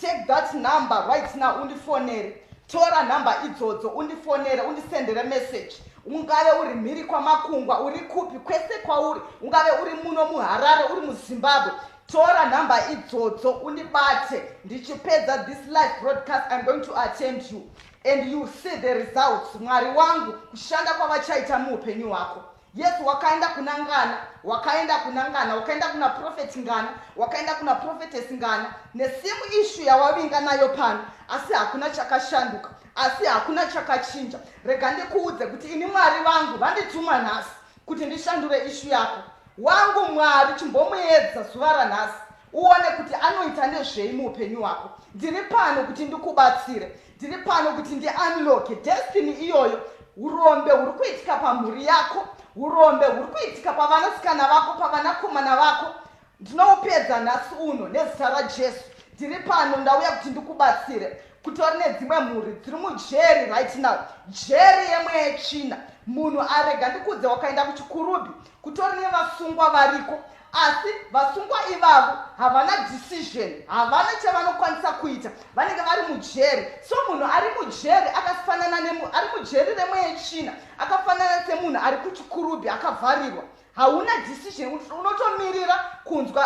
Take that number right now undifonere. Tora number idzodzo undifonere, undisendere message. Ungave uri mhiri kwamakungwa, uri kupi kwese kwauri, ungave uri muno muHarare, uri muZimbabwe. Tora number idzodzo undibate. Ndichipedza this live broadcast, I'm going to attend you and you see the results. Mwari wangu kushanda kwavachaita muupenyu hwako. Yes, wakaenda kunangana, wakaenda kuna prophet ngana, wakaenda kuna prophetess ngana, nesimu issue yawavinga nayo pano, asi hakuna chakashanduka, asi hakuna chakachinja. Rega ndikuudze kuti ini Mwari vangu vandituma nhasi kuti ndishandure issue yako. Wangu Mwari chimbomuedza zuva ranhasi, uone kuti anoita nezvei muupenyu hwako. Ndiri pano kuti ndikubatsire, ndiri pano kuti ndiunlocke destiny iyoyo. Urombe uri kuitika pamhuri yako, urombe uri kuitika pavanasikana vako, pavanakomana vako, ndinoupedza nhasi uno nezita raJesu. Ndiri pano ndauya kuti ndikubatsire. Kutori nedzimwe mhuri dziri mujeri right now, jeri yemwe yetsvina. Munhu arega ndikudze wakaenda kuchikurubi, kutori nevasungwa variko. Asi vasungwa ivavo havana decision, havana chavanokwanisa kuita, vanenge vari mujeri. So munhu ari mujeri akafanana ari mujeri remwe yetsvina, akafanana semunhu ari kuchikurubi akavharirwa. Hauna decision, unotomirira kunzwa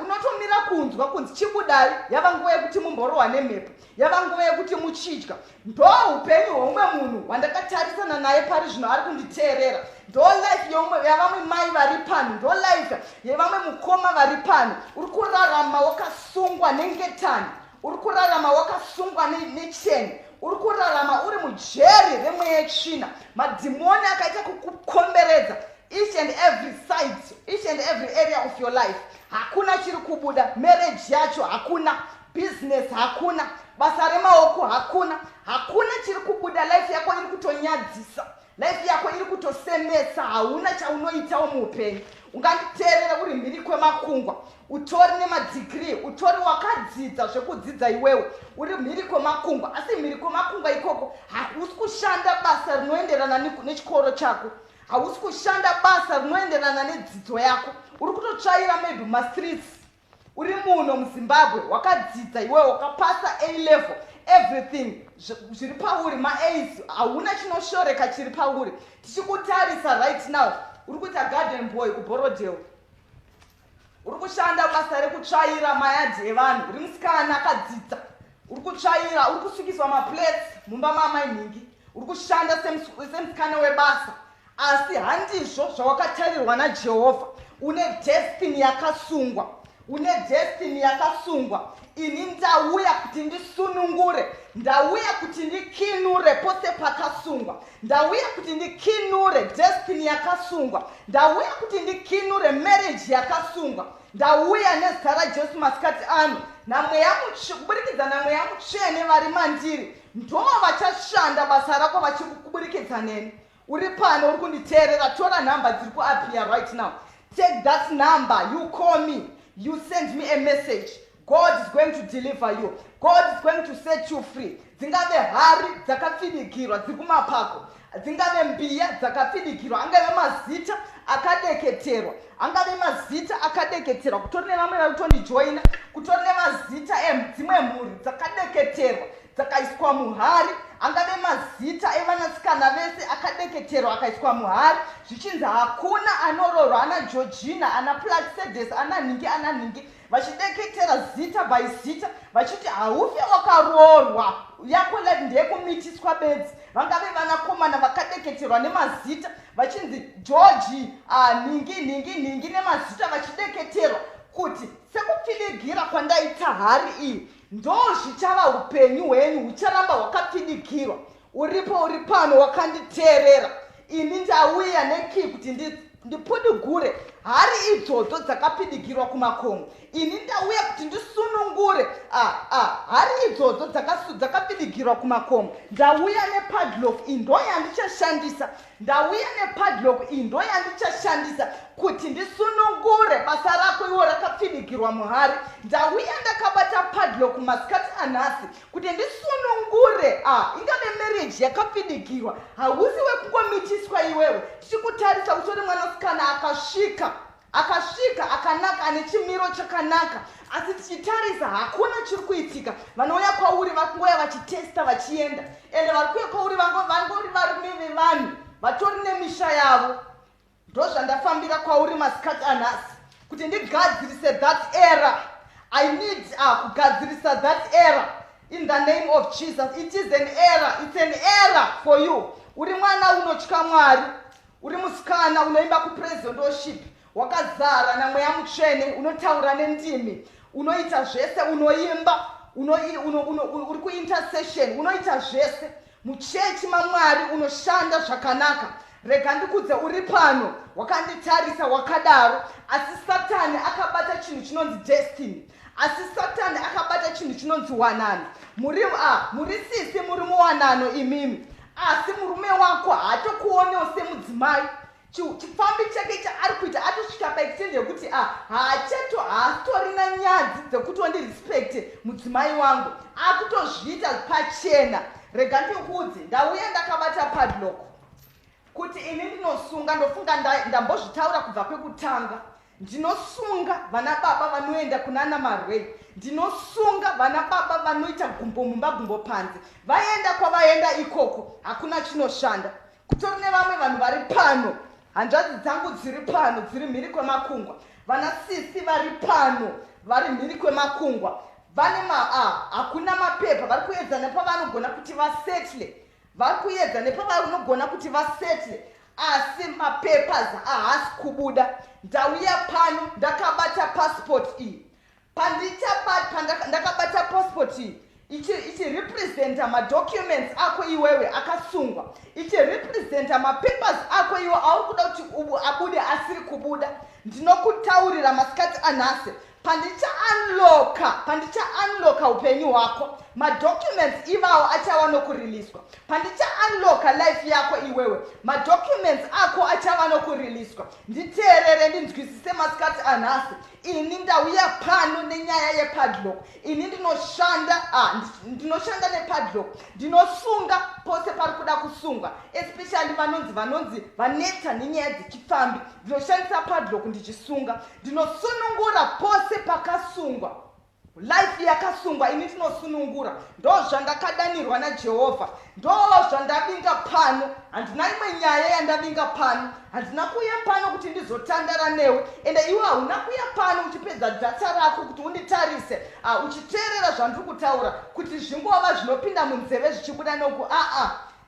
unotomira kunzwa kunzi chibudai, yava nguva yekuti mumborohwa nemhepo, yava nguva yekuti muchidya. Ndo upenyu hwomwe munhu wandakatarisana naye pari zvino ari kunditeerera. Ndo life yavamwe mai vari pano, ndo life yevamwe mukoma vari pano. Uri kurarama wakasungwa nengetani, uri kurarama wakasungwa necheni, uri kurarama uri mujeri remwe yetsvina. Madhimoni akaita kukukomberedza each and every side, each and every area of your life. Hakuna chiri kubuda, marriage yacho hakuna, business hakuna, basa remaoko hakuna, hakuna chiri kubuda. Life yako iri kutonyadzisa, life yako iri kutosemesa, hauna chaunoitawo muupenyu. Unganditeerera uri mhiri kwemakungwa, utori nemadegree, utori wakadzidza zvekudzidza iwewe, uri mhiri kwemakungwa. Asi mhiri kwemakungwa ikoko hausi kushanda basa rinoenderana nechikoro chako, hausi kushanda basa rinoenderana nedzidzo yako. Uri kutotsvaira maybe mastreets. Uri muno muZimbabwe wakadzidza iwewe, wakapasa A level, everything zviri pauri, maAs, hauna chinoshoreka chiri pauri. Tichikutarisa right now, uri kuita garden boy kuBorodale, uri kushanda basa rekutsvaira mayadhi evanhu, uri musikana akadzidza, uri kutsvaira, uri kusukiswa maplates mumba mamainhingi, uri kushanda semusikana webasa. Asi handizvo zvawakatarirwa naJehovha. Une destiny yakasungwa, une destiny yakasungwa. Ini ndauya kuti ndisunungure, ndauya kuti ndikinure pose pakasungwa, ndauya kuti ndikinure destiny yakasungwa, ndauya kuti ndikinure marriage yakasungwa. Ndauya nezita raJesu masikati ano, kuburikidza namweya mutsvene vari mandiri, ndo vachashanda basa rako vachikuburikidza neni. Uri pano uri kunditeerera, tora number dziri kuappear right now. Take that number, you call me, you send me a message. God is going to deliver you. God is going to set you free. Dzingave hari dzakapfidikirwa dziri kumapako, dzingave mbiya dzakapfidikirwa, angave mazita akadeketerwa, angave mazita akadeketerwa. Kutori nevamwe vari kutondijoina, kutori nemazita edzimwe mhuri dzakadeketerwa, dzakaiswa muhari. Angave mazita evanasikana vese akadeketerwa akaiswa muhari, zvichinzi hakuna anororwa, ana Georgina, ana Placedes, ana ningi, vachideketera zita by zita, vachiti haufe wakarorwa, yako life ndeyekumitiswa bedzi. Vangave vanakomana vakadeketerwa nemazita vachinzi George ningi nemazita vachideketerwa kuti sekupfinigira kwandaita hari iyi ndo zvichava upenyu hwenyu hucharamba hwakapfinikirwa. Uripo uri pano wakanditeerera, ini ndauya nekii kuti ndipudigure hari idzodzo dzakapfinikirwa kumakomo. Ini ndauya kuti ndisunungure hari idzodzo dzakapfinikirwa kumakomo. Ndauya nepadlock iyi ndo yandichashandisa. Ndauya nepadlock iyi ndo yandichashandisa kuti ndisunungure basa rako iwo rakapfinikirwa muhari. Ndauya ndakabata padlock masikati anhasi kuti ndisunungure ingave marriage yakapfinikirwa. Hausi wekungomitiswa iwewe. Tichikutarisa utori mwanasikana akasvika akanaka ane chimiro chakanaka, asi tichitarisa hakuna chiri kuitika. Vanouya kwauri vakungoya vachitesta vachienda, ende vari kuuya kwauri vangori varume vevanhu vatori nemisha yavo. Ndo zvandafambira kwauri masikati anhasi kuti ndigadzirise that error. I need kugadzirisa that error in the name of Jesus. It is an error. It's an error for you. Uri mwana unotya Mwari, uri musikana unoimba kupraise and worship, wakazara namweya mutsvene, unotaura nendimi, unoita zvese, unoimba, uri kuintercession, unoita zvese muchechi maMwari, unoshanda zvakanaka. Rega ndikudze uri pano wakanditarisa wakadaro, asi Satani akabata chinhu chinonzi destiny, asi Satani akabata chinhu chinonzi wanano. Muri sisi muri muwanano imimi, asi murume wako haatokuonewo semudzimai. Chifambi chake chaari kuita atosvika paextend yekuti haatorina nyadzi dzekuti wandirespecte mudzimai wangu, akutozviita pachena. Rega ndikuudze, ndauya ndakabata padlock kuti ini ndinosunga. Ndofunga ndambozvitaura kubva kwekutanga. Ndinosunga vana baba vanoenda kunana marwei, ndinosunga vana baba vanoita gumbo mumba gumbo panze. Vaenda kwavaenda ikoko hakuna chinoshanda. Kutori nevamwe vanhu vari pano, hanzvadzi dzangu dziri pano dziri mhiri kwemakungwa, vana sisi vari pano vari mhiri kwemakungwa, vane hakuna mapepa, vari kuedza nepavanogona kuti vasetle, vari kuedza nepavanogona kuti vasetle, asi mapapers haasi kubuda. Ndauya pano ndakabata passport iyi. Ndakabata passport iyi ichirepresenta madocuments ako iwewe akasungwa, ichirepresenta mapapers ako iwe auri kuda kuti abude asiri kubuda. Ndinokutaurira masikati anhasi, pandicha unlocka upenyu hwako, madocuments ivawo achava nokuriliswa. Pandicha unlocka life yako iwewe, madocuments ako achava nokuriliswa. Nditeerere ndinzwisise masikati anhasi. Ini ndauya pano nenyaya yepadlock. Ini ndinoshanda nepadlock. Ndinosunga pose pari kuda kusungwa, especially vanonzi vaneta nenyaya dzechifambi. Ndinoshandisa padlock ndichisunga. Ndinosunungura pose pakasungwa. Life yakasungwa ini ndinosunungura. Ndo zvandakadanirwa naJehovha. Ndo zvandavinga pano. Handina imwe nyaya yandavinga pano. Handina kuuya pano kuti ndizotandara newe. Ende iwe hauna kuuya pano uchipedza data rako kuti unditarise, uchiteerera zvandiri kutaura kuti zvingova zvinopinda munzeve zvichibuda noku.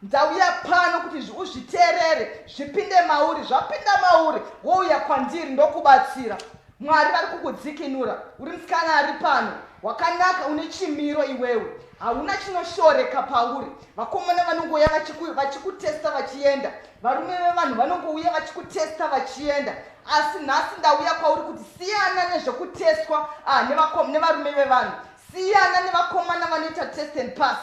Ndauya pano kuti uzviteerere zvipinde mauri. Zvapinda mauri wouya kwandiri ndokubatsira. Mwari vari kukudzikinura. Uri musikana ari pano wakanaka, une chimiro iwewe, hauna chinoshoreka pauri. Vakomana vanongouya vachikutesta vachienda, varume vevanhu vanongouya vachikutesta vachienda. Asi nhasi ndauya kwauri kuti siyana nezvekutestwa nevarume vevanhu, siyana nevakomana vanoita test and pass,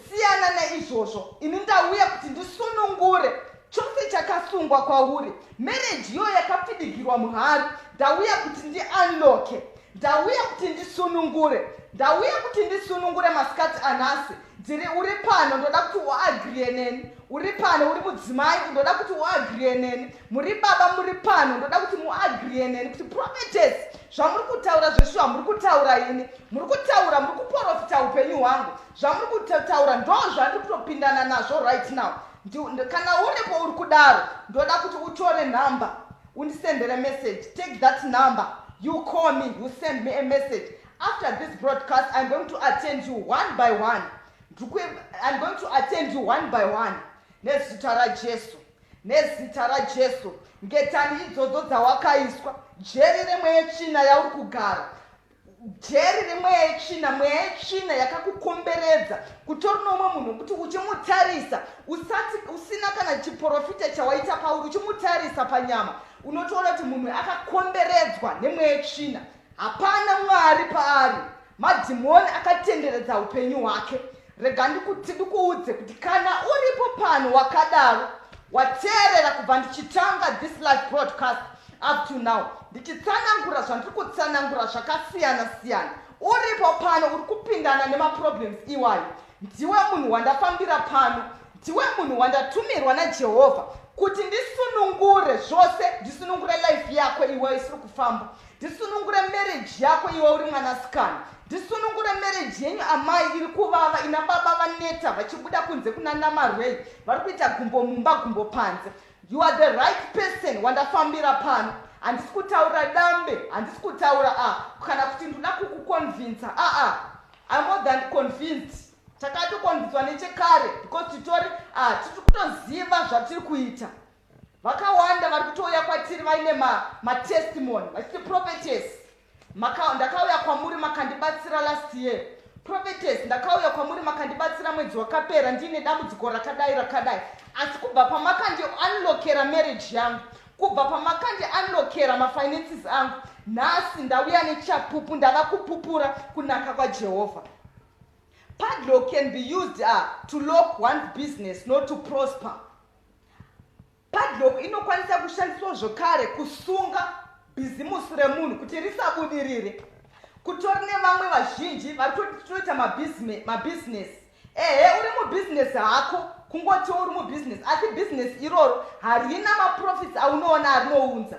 siyana neizvozvo. Ini ndauya kuti ndisunungure chose chakasungwa kwauri. Marriage yo yakapfidigirwa muhari. Ndauya kuti ndiunlocke, ndauya kuti ndisunungure, ndauya kuti ndisunungure masikati anhasi. Uri pano ndoda kuti uagrie neni. Uri pano uri mudzimai ndoda kuti uagrie neni. Muri baba muri pano ndoda kuti muagrie neni kuti prophetess, zvamuri kutaura zveshu hamuri kutaura ini. Muri kutaura, muri kuprofita upenyu hwangu. Zvamuri kutaura ndo zvandiri kutopindana nazvo right now. Kana uripo uri kudaro, ndoda kuti utore number undisendere message. Take that number, you call me, you send me a message. After this broadcast, I'm going to attend you one by one. I'm going to attend you one by one. Nezita raJesu. Nezita raJesu. Ngetani idzodzo dzawakaiswa. Jeri remwe yechina yauri kugara. Jeri rimwe yechina, mweya yechina yakakukomberedza. Kutori nomwe munhu kuti uchimutarisa, usina kana chiprofita chawaita pauri, uchimutarisa panyama, unotoona kuti munhu akakomberedzwa nemweya yechina. Hapana Mwari paari. Madhimoni akatenderedza upenyu hwake. Rega ndikuudze kuti kana uripo pano wakadaro, wateerera kubva ndichitanga this live broadcast up to now, ndichitsanangura zvandiri kutsanangura zvakasiyana siyana, uripo pano uri kupindana nemaproblems iwayo, ndiwe munhu wandafambira pano, ndiwe munhu wandatumirwa naJehovha kuti ndisunungure zvose, ndisunungure life yako iwe isiri kufamba, ndisunungure marriage yako iwe uri mwanasikana, ndisunungure marriage yenyu amai iri kuvava, ina baba vaneta vachibuda kunze kuna namarwei, vari kuita gumbo mumba gumbo panze. You are the right person wandafambira pano. Handisi kutaura dambe, handisi kutaura kana kuti ndoda kukuconvince. I'm more than convinced. Takatoconvincwa nechekare because titori tiri kutoziva zvatiri kuita. Vakawanda vari kutouya kwatiri vaine matestimony vachiti prophetess, ndakauya kwamuri makandibatsira last year. Prophetess, ndakauya kwamuri makandibatsira mwedzi wakapera ndiine dambudziko rakadai. Asi kubva pamakandi unlockera marriage yangu, kubva pamakandi unlockera mafinances angu, nhasi ndauya nechapupu, ndava kupupura kunaka kwaJehovha. Padlock can be used to lock one's business, not to prosper. Padlock inokwanisa kushandiswa zvakare kusunga bhizimusi remunhu kuti risabudirire. Kutori nevamwe vazhinji vari kutoita mabusiness. Uri mubusiness hako, kungoti uri mubusiness, asi business iroro harina maprofits aunoona arinounza.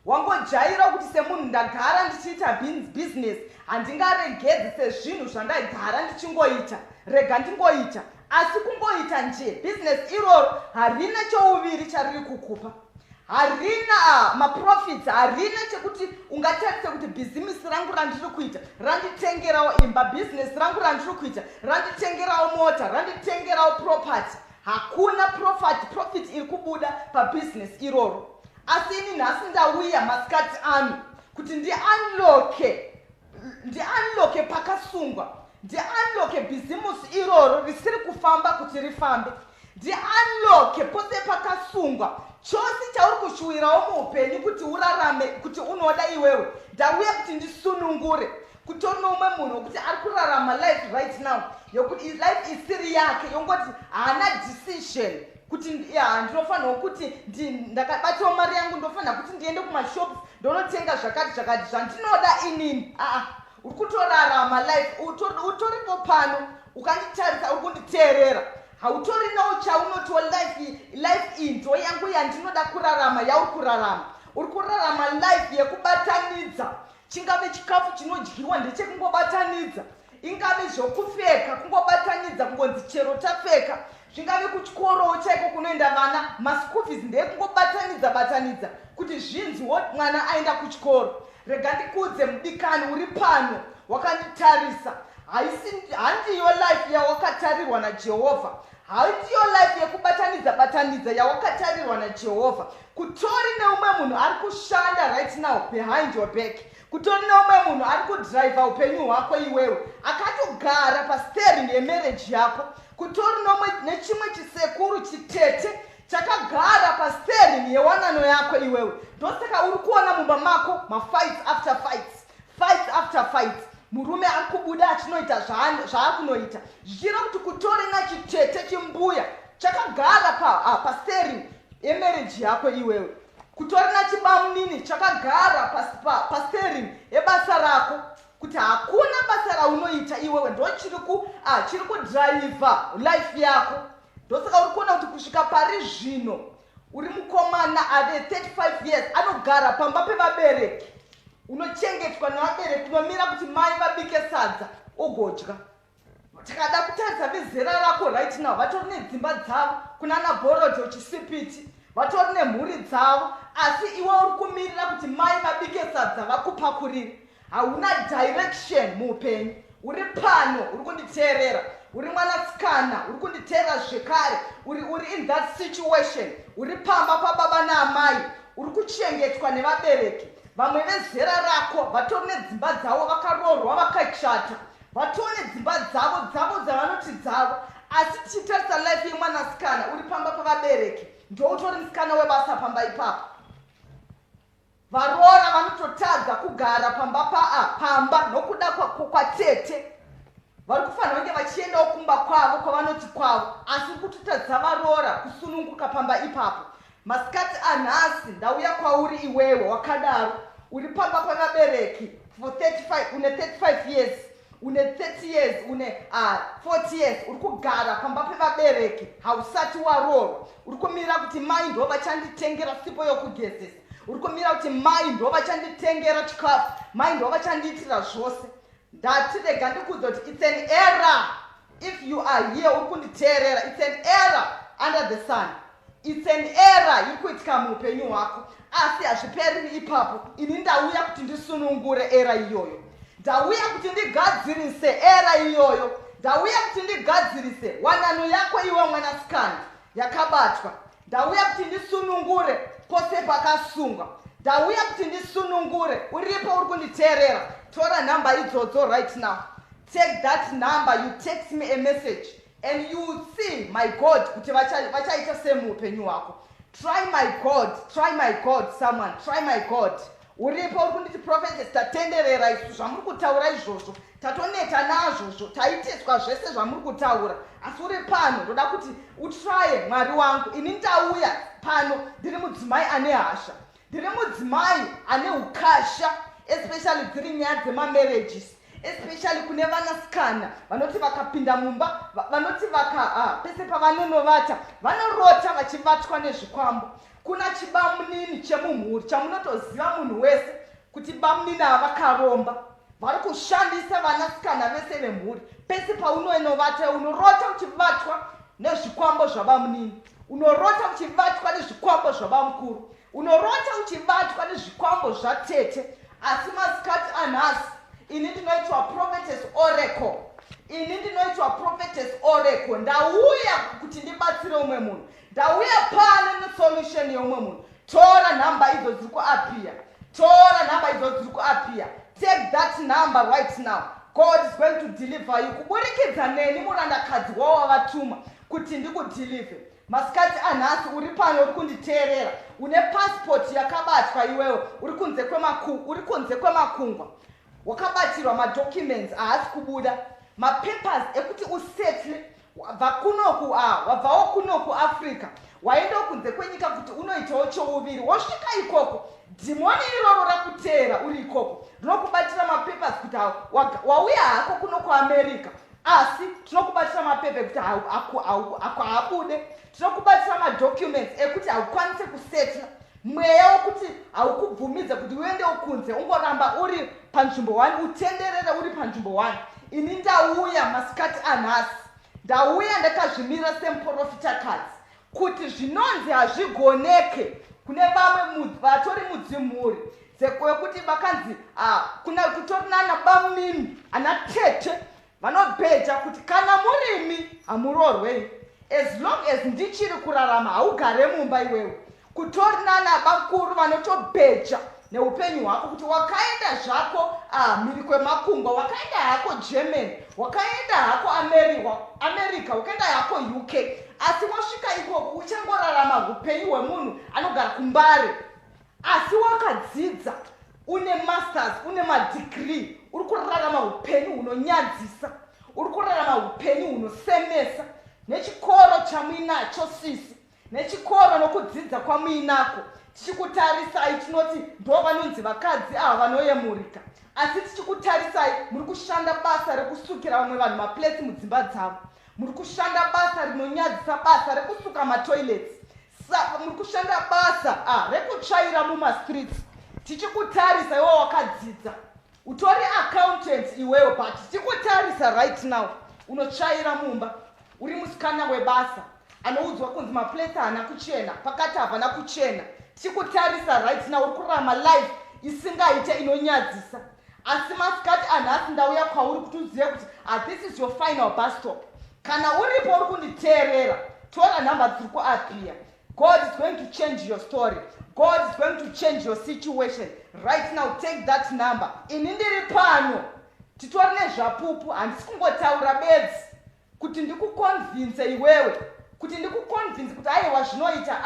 Wangojaira kuti semunhu ndagara ndichiita business, handingaregedzi sezvinhu zvandagara ndichingoita, rega ndingoita. Asi kungoita nje, business iroro harina chouviri chariri kukupa, harina maprofits, harina chekuti ungatarise kuti bhizimisi rangu randiri kuita randitengerawo imba, business rangu randiri kuita randitengerawo mota, randitengerawo property. Hakuna profit iri kubuda pabusiness iroro. Asi ini nhasi ndauya masikati anu kuti ndi-unlocke pakasungwa, ndi-unlocke bhizimusi iroro risiri kufamba kuti rifambe, ndi-unlocke pose pakasungwa chose chauri kushuwirawo muupenyu kuti urarame, kuti unoda iwewe. Ndauya kuti ndisunungure. Kutori nomwe munhu kuti ari kurarama life right now yokuti life isiri yake, yongoti haana decision kuti ndinofanira kuti ndakabatawo mari yangu, ndofanira kuti ndiende kumashops ndonotenga zvakati zvandinoda inini. Uri kutorarama life, utoripo pano, ukanditarisa uri kunditeerera, hautori nawo chaunotiwo life iyi ndo yangu yandinoda kurarama, yauri kurarama. Uri kurarama life yekubatanidza. Chingave chikafu chinodyiwa ndechekungobatanidza, ingave zvokupfeka kungobatanidza, kungonzi chero tapfeka, zvingave kuchikoro chaiko kunoenda vana maschool fees ndekungobatanidza kuti zvinziwo mwana aenda kuchikoro. Rega ndikuudze mudikani uri pano wakanditarisa, handiyo life yawakatarirwa naJehovha, handiyo life yekubatanidza yawakatarirwa naJehovha. Kutori neumwe munhu ari kushanda right now behind your back, kutori neumwe munhu ari kudrive upenyu hwako iwewe, akatogara pasteering yemarriage yako. Kutori nomwe nechimwe chisekuru chitete chakagara pasteering yewanano yako iwewe. Ndosaka uri kuona mumba mako mafights after fights. Murume ari kubuda achinoita zvaakunoita, zvichira kuti kutori nachitete chimbuya chakagara pasteering yemarriage yako iwewe. Kutori nachibamunini chakagara pasteering yebasa rako, kuti hakuna basa raunoita iwewe ndo chiri kudriva life yako. Ndosaka uri kuona kuti kusvika pari zvino uri mukomana ane 35 years anogara pamba pevabereki, unochengetwa nevabereki, unomira kuti mai vabike sadza ugodya. Tikada kutarisa vezera rako right now, vatori nedzimba dzavo kunana Borodho Chisipiti, vatori nemhuri dzavo, asi iwe uri kumirira kuti mai vabike sadza vakupakurire. Hauna direction muupenyu. Uri pano uri kunditeerera, uri mwanasikana uri kunditeerera zvekare uri in that situation uri pamba pababa naamai uri kuchengetwa nevabereki vamwe vezera rako vatori nedzimba dzavo vakaroorwa vakachata vatori nedzimba dzavo dzavanoti dzavo asi tichitarisa life yemwanasikana uri pamba pavabereki ndoutori musikana webasa pamba ipapo varoora vanototadza kugara pamba nokuda kwatete vari kufanira kunge vachiendawo kumba kwavo kwavanoti kwavo asi kutotadza varoora kusununguka pamba ipapo masikati anhasi ndauya kwauri iwewe wakadaro uri pamba pavabereki for 35 une 35 years une 30 years une 40 years uri kugara pamba pevabereki hausati waroorwa uri kumira kuti mai ndo vachanditengera sipo yokugezesa uri kumira kuti mai ndo vachanditengera chikafu mai ndo vachandiitira zvose ndatirega ndikudza kuti it's an error if you are here uri kunditeerera it's an error under the sun it's an error iri kuitika muupenyu hwako asi hazviperiri ipapo ini ndauya kuti ndisunungure era iyoyo ndauya kuti ndigadzirise era iyoyo ndauya kuti ndigadzirise wanano yako iwe mwanasikana yakabatwa ndauya kuti ndisunungure pose pakasungwa ndauya kuti ndisunungure uripo uri kunditeerera tora nhamba idzodzo right now take that number you text me a message and you will see my God kuti vachaita semuupenyu hwako try my God someone try my God uripo uri kunditi prophetess tatenderera isu zvamuri kutaura izvozvo tatoneta nazvozvo taiteswa zvese zvamuri kutaura asi uri pano ndoda kuti utraye mwari wangu ini ndauya pano ndiri mudzimai ane hasha ndiri mudzimai ane ukasha especially dziri nyaya dzemamarriages especially kune vanasikana vanoti vakapinda mumba vanoti pese pavanonovata vanorota vachivatwa nezvikwambo kuna chibamunini chemumhuri chamunotoziva munhu wese kuti bamunini avakaromba vari kushandisa vanasikana vese vemhuri pese paunoenovata unorota uchivatwa nezvikwambo zvabamunini unorota uchivatwa nezvikwambo zvabamukuru unorota uchivatwa nezvikwambo zvatete asi masikati anhasi ini ndinoitwa Prophetess Oracle ini ndinoitwa Prophetess Oracle ndauya kuti ndibatsire umwe munhu ndauya pano nesolution yeumwe munhu tora nhamba idzo dziri kuapia take that number right now God is going to deliver you kuburikidza neni murandakadzi wawavatuma kuti ndikudeliver masikati anhasi uri pano uri kunditeerera une passport yakabatwa iwewe uri kunze kwemakungwa wakabatirwa madocuments haasi kubuda mapapers ekuti usettle wabvawo kuno kuafrica waendawo kunze kwenyika kuti unoitawo chouviri wasvika ikoko dhimoni iroro rakuteera uri ikoko rinokubatira mapapers kuti wauya hako kuno kuamerica asi tinokubatira mapepa ekuti haabude tinokubatira madocuments ekuti haukwanise kusetla mweya wokuti haukubvumidza kuti uendewo kunze ungoramba uri panzvimbo 1 utenderere uri panzvimbo 1 ini ndauya masikati anhasi ndauya ndakazvimira semuprofitakazi kuti zvinonzi hazvigoneke kune vamwe vatori mudzimhuri dzekuti vakanzi kutori nana bamunini ana tete vanobheja kuti kana murimi hamurorwei as long as ndichiri kurarama haugare mumba iwewe kutori nana bakuru vanotobheja neupenyu hwako kuti wakaenda zvako mhiri kwemakungwa wakaenda hako Germany wakaenda hako America wakaenda hako UK asi wasvika ikoko uchangorarama upenyu hwemunhu anogara kumbare asi wakadzidza une masters une madegree uri kurarama upenyu hunonyadzisa uri kurarama upenyu hunosemesa nechikoro chamuinacho sisi nechikoro nokudzidza kwamuinako tichikutarisai tinoti ndo vanonzi vakadzi ava vanoyemurika asi tichikutarisai muri kushanda basa rekusukira vamwe vanhu mapleti mudzimba dzavo muri kushanda basa rinonyadzisa basa rekusuka matoilets muri kushanda basa rekutsvaira mumastreets tichikutarisa iwe wakadzidza utori accountant iwewe but tichikutarisa right now unotsvaira mumba uri musikana webasa anoudzwa kunzi mapleti haana kuchena pakati havana kuchena tichikutarisa right now uri kurarama life isingaite inonyadzisa asi masikati anhasi ndauya kwauri kuti uzive kuti this is your final bus stop kana uripo uri kunditeerera, tora nhamba dziri kuappear. God is going to change your story. God is going to change your situation. Right now, take that number. Ini ndiri pano. Titori nezvapupu, handisi kungotaura bedzi kuti ndikuconvince iwewe, kuti ndikuconvince kuti aiwa zvinoita.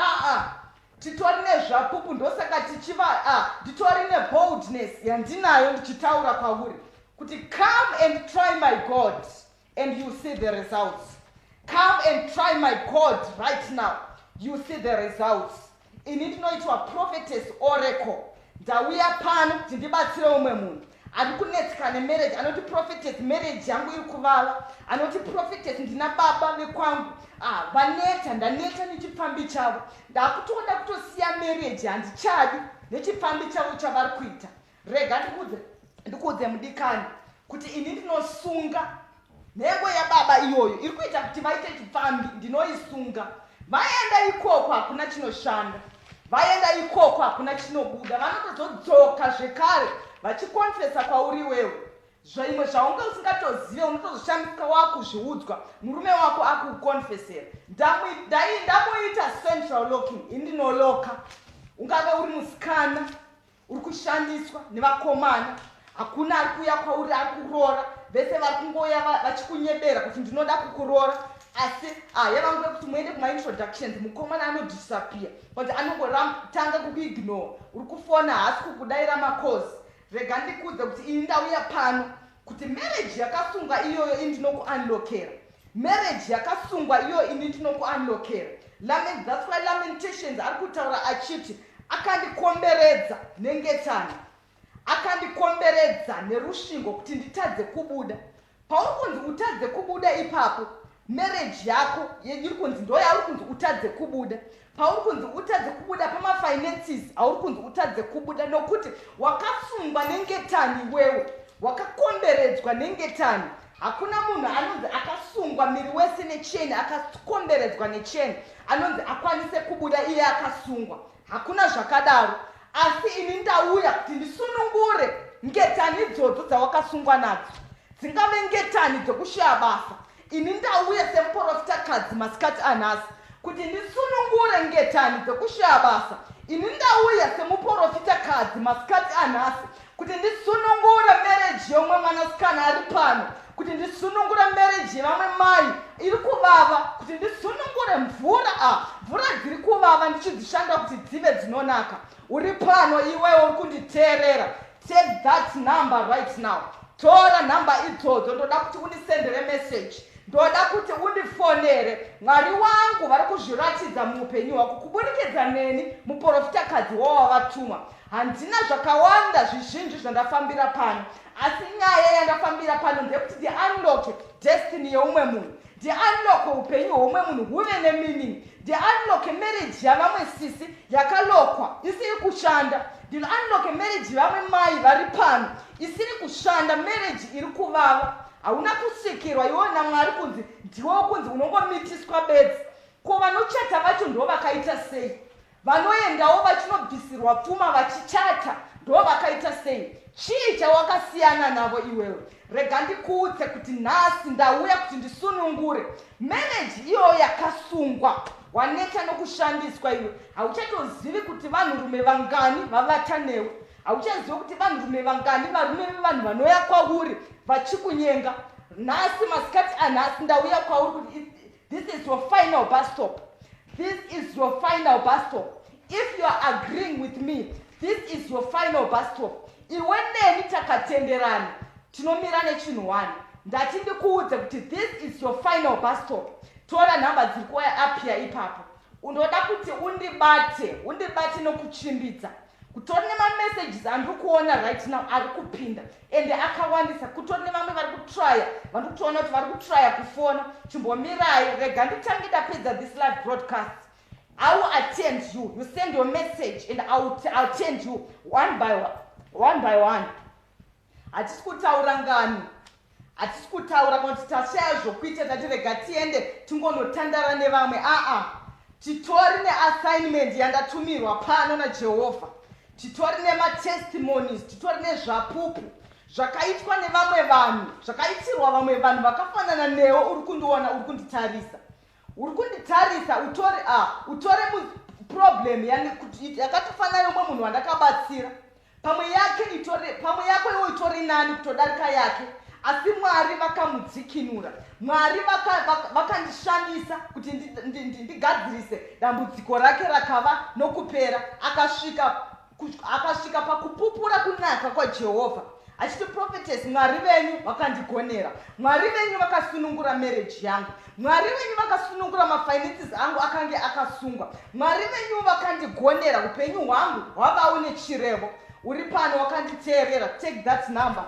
Titori nezvapupu, ndosaka titori neboldness yandinayo ndichitaura kwauri kuti come and try my God and you see the results. Come and try my God right now. You see the results. Ini ndinoitwa Prophetess Oracle. Ndauya pano kuti ndibatsire umwe munhu ari kunetsika nemarriage, anoti Prophetess marriage yangu iri kuvava, anoti Prophetess ndina baba vekwangu vaneta, ndaneta nechipfambi chavo, ndakutoda kutosiya marriage, handichadi nechipfambi chavo chavari kuita. Rega ndikuudze mudikani kuti ini ndinosunga nhengo yababa iyoyo iri kuita kuti vaite chipfambi, ndinoisunga. Vaenda ikoko hakuna chinoshanda, vaenda ikoko hakuna chinobuda, vanotozodzoka zvekare vachikonfesa kwauri wewe zvimwe zvaunge usingatozive, unotozoshandisa wakuzviudzwa, murume wako akukonfesera. Ndamuita central locking, indinoloka. Ungave uri musikana uri kushandiswa nevakomana, hakuna ari kuuya kwauri ari kuroora, vese vari kungoya vachikunyebera kuti ndinoda kukuroora. Asi yavanguve kuti muende kumaintroductions, mukomana anodisappear, kuti anongotanga kukuignore, uri kufona hasi kukudaira makozi. Rega ndikuudze kuti ini ndauya pano kuti marriage yakasungwa iyoyo ini ndinokuunlockera. Marriage yakasungwa iyoyo ini ndinokuunlockera. That's why Lamentations ari kutaura achiti akandikomberedza nengetani, akandikomberedza nerusvingo kuti nditadze kubuda. Pauri kunzi utadze kubuda ipapo, marriage yako iri kunzi ndo yauri kunzi utadze kubuda. Pauri kunzi utadze kubuda pamafinances, hauri kunzi utadze kubuda, nokuti wakasungwa nengetani wewe, wakakomberedzwa nengetani. Hakuna munhu anonzi akasungwa miri wese necheni, akakomberedzwa necheni, anonzi akwanise kubuda iye akasungwa. Hakuna zvakadaro. Asi ini ndauya kuti ndisunungure ngetani idzodzo dzawakasungwa nadzo, dzingave ngetani dzokushaya basa. Ini ndauya semuprofitakadzi masikati anhasi kuti ndisunungure ngetani dzokushaya basa. Ini ndauya semuprofitakadzi masikati anhasi kuti ndisunungure marriage yomwe mwanasikana ari pano, kuti ndisunungure marriage yevamwe mai iri kuvava, kuti ndisunungure mvura dziri kuvava ndichidzishanda kuti dzive dzinonaka. Uri pano iwewe uri kunditeerera, take that number right now. Tora nhamba idzodzo, ndoda kuti undisendere message, ndoda kuti undifonere. Mwari wangu vari kuzviratidza muupenyu hwako kuburikidza neni muprofitakadzi wawavatuma. Handina zvakawanda zvizhinji zvandafambira pano, asi nyaya yandafambira pano ndekuti ndiunlocke destiny yeumwe munhu, ndiunlocke upenyu hwoumwe munhu huve nemeaning, ndiunlocke marriage yavamwe sisi yakalokwa isiri kushanda, ndiunlocke marriage yavamwe mai vari pano isiri kushanda, marriage iri kuvava. Hauna kusikirwa iwo naMwari kunzi ndiwo kunzi unongomitiswa bedzi. Ko vanochata vacho ndo vakaita sei? Vanoendawo vachinobvisirwa pfuma vachichata ndo vakaita sei? Chii chawakasiyana navo iwewe? Rega ndikuudze kuti nhasi ndauya kuti ndisunungure marriage iyoyo yakasungwa, waneta nokushandiswa iwe. Hauchatozivi kuti vanhurume vangani vavata newe, hauchazivi kuti vanhurume vangani varume vevanhu vanoya kwauri vachikunyenga. Nhasi masikati anhasi ndauya kwauri kuti this is your final bus stop. This is your final bus stop. If you are agreeing with me, this is your final bus stop. Iwe neni takatenderana, tinomira nechinhu one. Ndati ndikuudze kuti this is your final bus stop. Tora nhamba dziri kuappear ipapo. Unoda kuti undibate nokuchimbidza. Kutori nemamessages andiri kuona right now ari kupinda ende akawandisa. Kutori nevamwe vari kutrya, vari kutoona kuti vari kutrya kufona. Chimbomirai, rega nditange ndapedza this live broadcast. I will attend you. You send your message and I'll attend you one by one. Hatisi kutaura ngani, hatisi kutaura kuti tashaya zvokuita tati rega tiende tingonotandara nevamwe. Titori neassignment yandatumirwa pano naJehovha. Titori nematestimonies, titori nezvapupu zvakaitwa nevamwe vanhu, zvakaitirwa vamwe vanhu vakafanana newe. Uri kundiona, uri kunditarisa, utore problem yakatofanana nemwe munhu wandakabatsira, pamwe yako iwo itori nani kutodarika yake, asi Mwari vakamudzikinura. Mwari vakandishandisa kuti ndigadzirise dambudziko rake rakava nokupera, akasvika pakupupura kunaka kwaJehovha. Achiti Prophetess, Mwari venyu vakandigonera, Mwari venyu vakasunungura marriage yangu, Mwari venyu vakasunungura mafinances angu akange akasungwa, Mwari venyu vakandigonera, upenyu hwangu hwava une chirevo. Uri pano wakanditeerera, take that number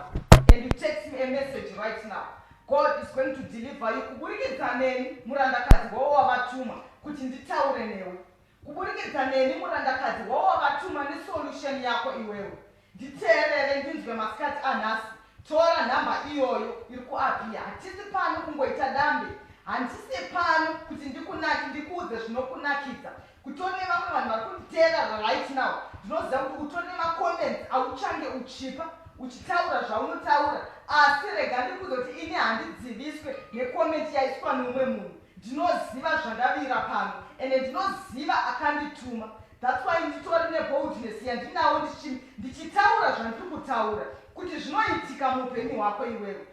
and you text me a message right now. God is going to deliver you. Kuburikidza neni murandakadzi wawavatuma kuti nditaure newe. Kuburikidza neni murandakadzi wawavatuma nesolution yako iwewe. Nditeerere ndinzwe masikati anhasi. Tora namba iyoyo iri kuapia. Hatisi pano kungoita dambe. Handisi pano kuti ndikuudze zvinokunakidza. Kutone vamwe vanhu vari kunditeerera right now. Ndinoziva kuti utone macomments auchange uchipa uchitaura zvaunotaura, asi rega ndikuudze kuti ini handidziviswe necomment yaiswa nomumwe munhu. Ndinoziva zvandavira pano ende ndinoziva akandituma. That's why nditori neboldness yandinawo ndichitaura zvandiri kutaura kuti zvinoitika muupenyu hwako iwewe.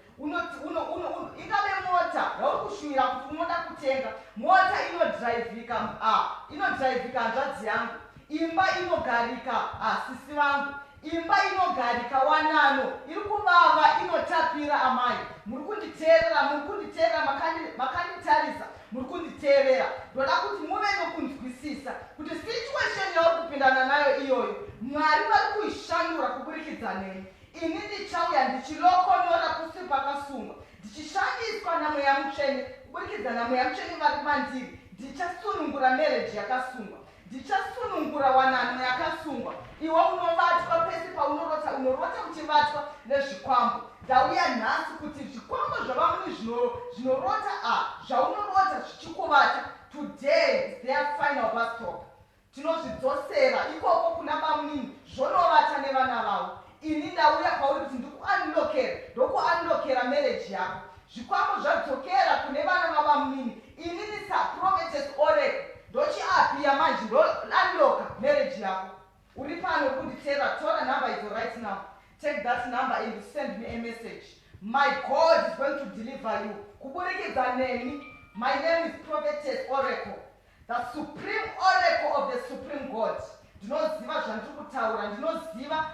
Ingave mota yauri kushuvira kuti unoda kutenga, mota inodhiraivhika hanzvadzi yangu, imba inogarika sisi vangu, imba inogarika wanano, iri kuvava inotapira amai. Muri kunditeerera, makanditarisa, muri kunditeerera. Ndoda kuti muve nokunzwisisa kuti situation yauri kupindana nayo iyoyo Mwari vari kuishandura kuburikidza neni. Ini ndichauya ndichilokonora kusi pakasungwa, ndichishandiswa naMweya Mutsvene, kuburikidza naMweya Mutsvene vari mandiri. Ndichasunungura marriage yakasungwa, ndichasunungura wanano yakasungwa. Iwe unovatwa pese paunorota, unorota uchivatwa nezvikwambo. Ndauya nhasi kuti zvikwambo zvavamwe zvinorota zvaunorota zvichikuvata, today is their final bus stop. Tinozvidzosera ikoko kuna bamunini zvonovata nevana vavo. Ini ndauya pauri kuti ndokuunlockera marriage yako. Zvikwambo zvadzokera kune vana vabamunini. Ini ndisa Prophetess Oracle ndochiapia manje ndo-unlocka marriage yako. Uri pano kunditeera, tora number idzo right now. Take that number and you send me a message. My God is going to deliver you. Kuburikidza neni. My name is Prophetess Oracle, the supreme oracle of the supreme God. Ndinoziva zvandiri kutaura, ndinoziva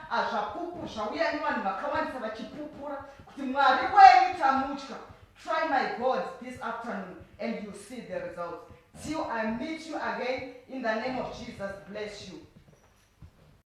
zvauya nevanhu vakawandisa vachipupura kuti Mwari wenyu tamutya. Try my God this afternoon and you see the results. Till I meet you again, in the name of Jesus, bless you.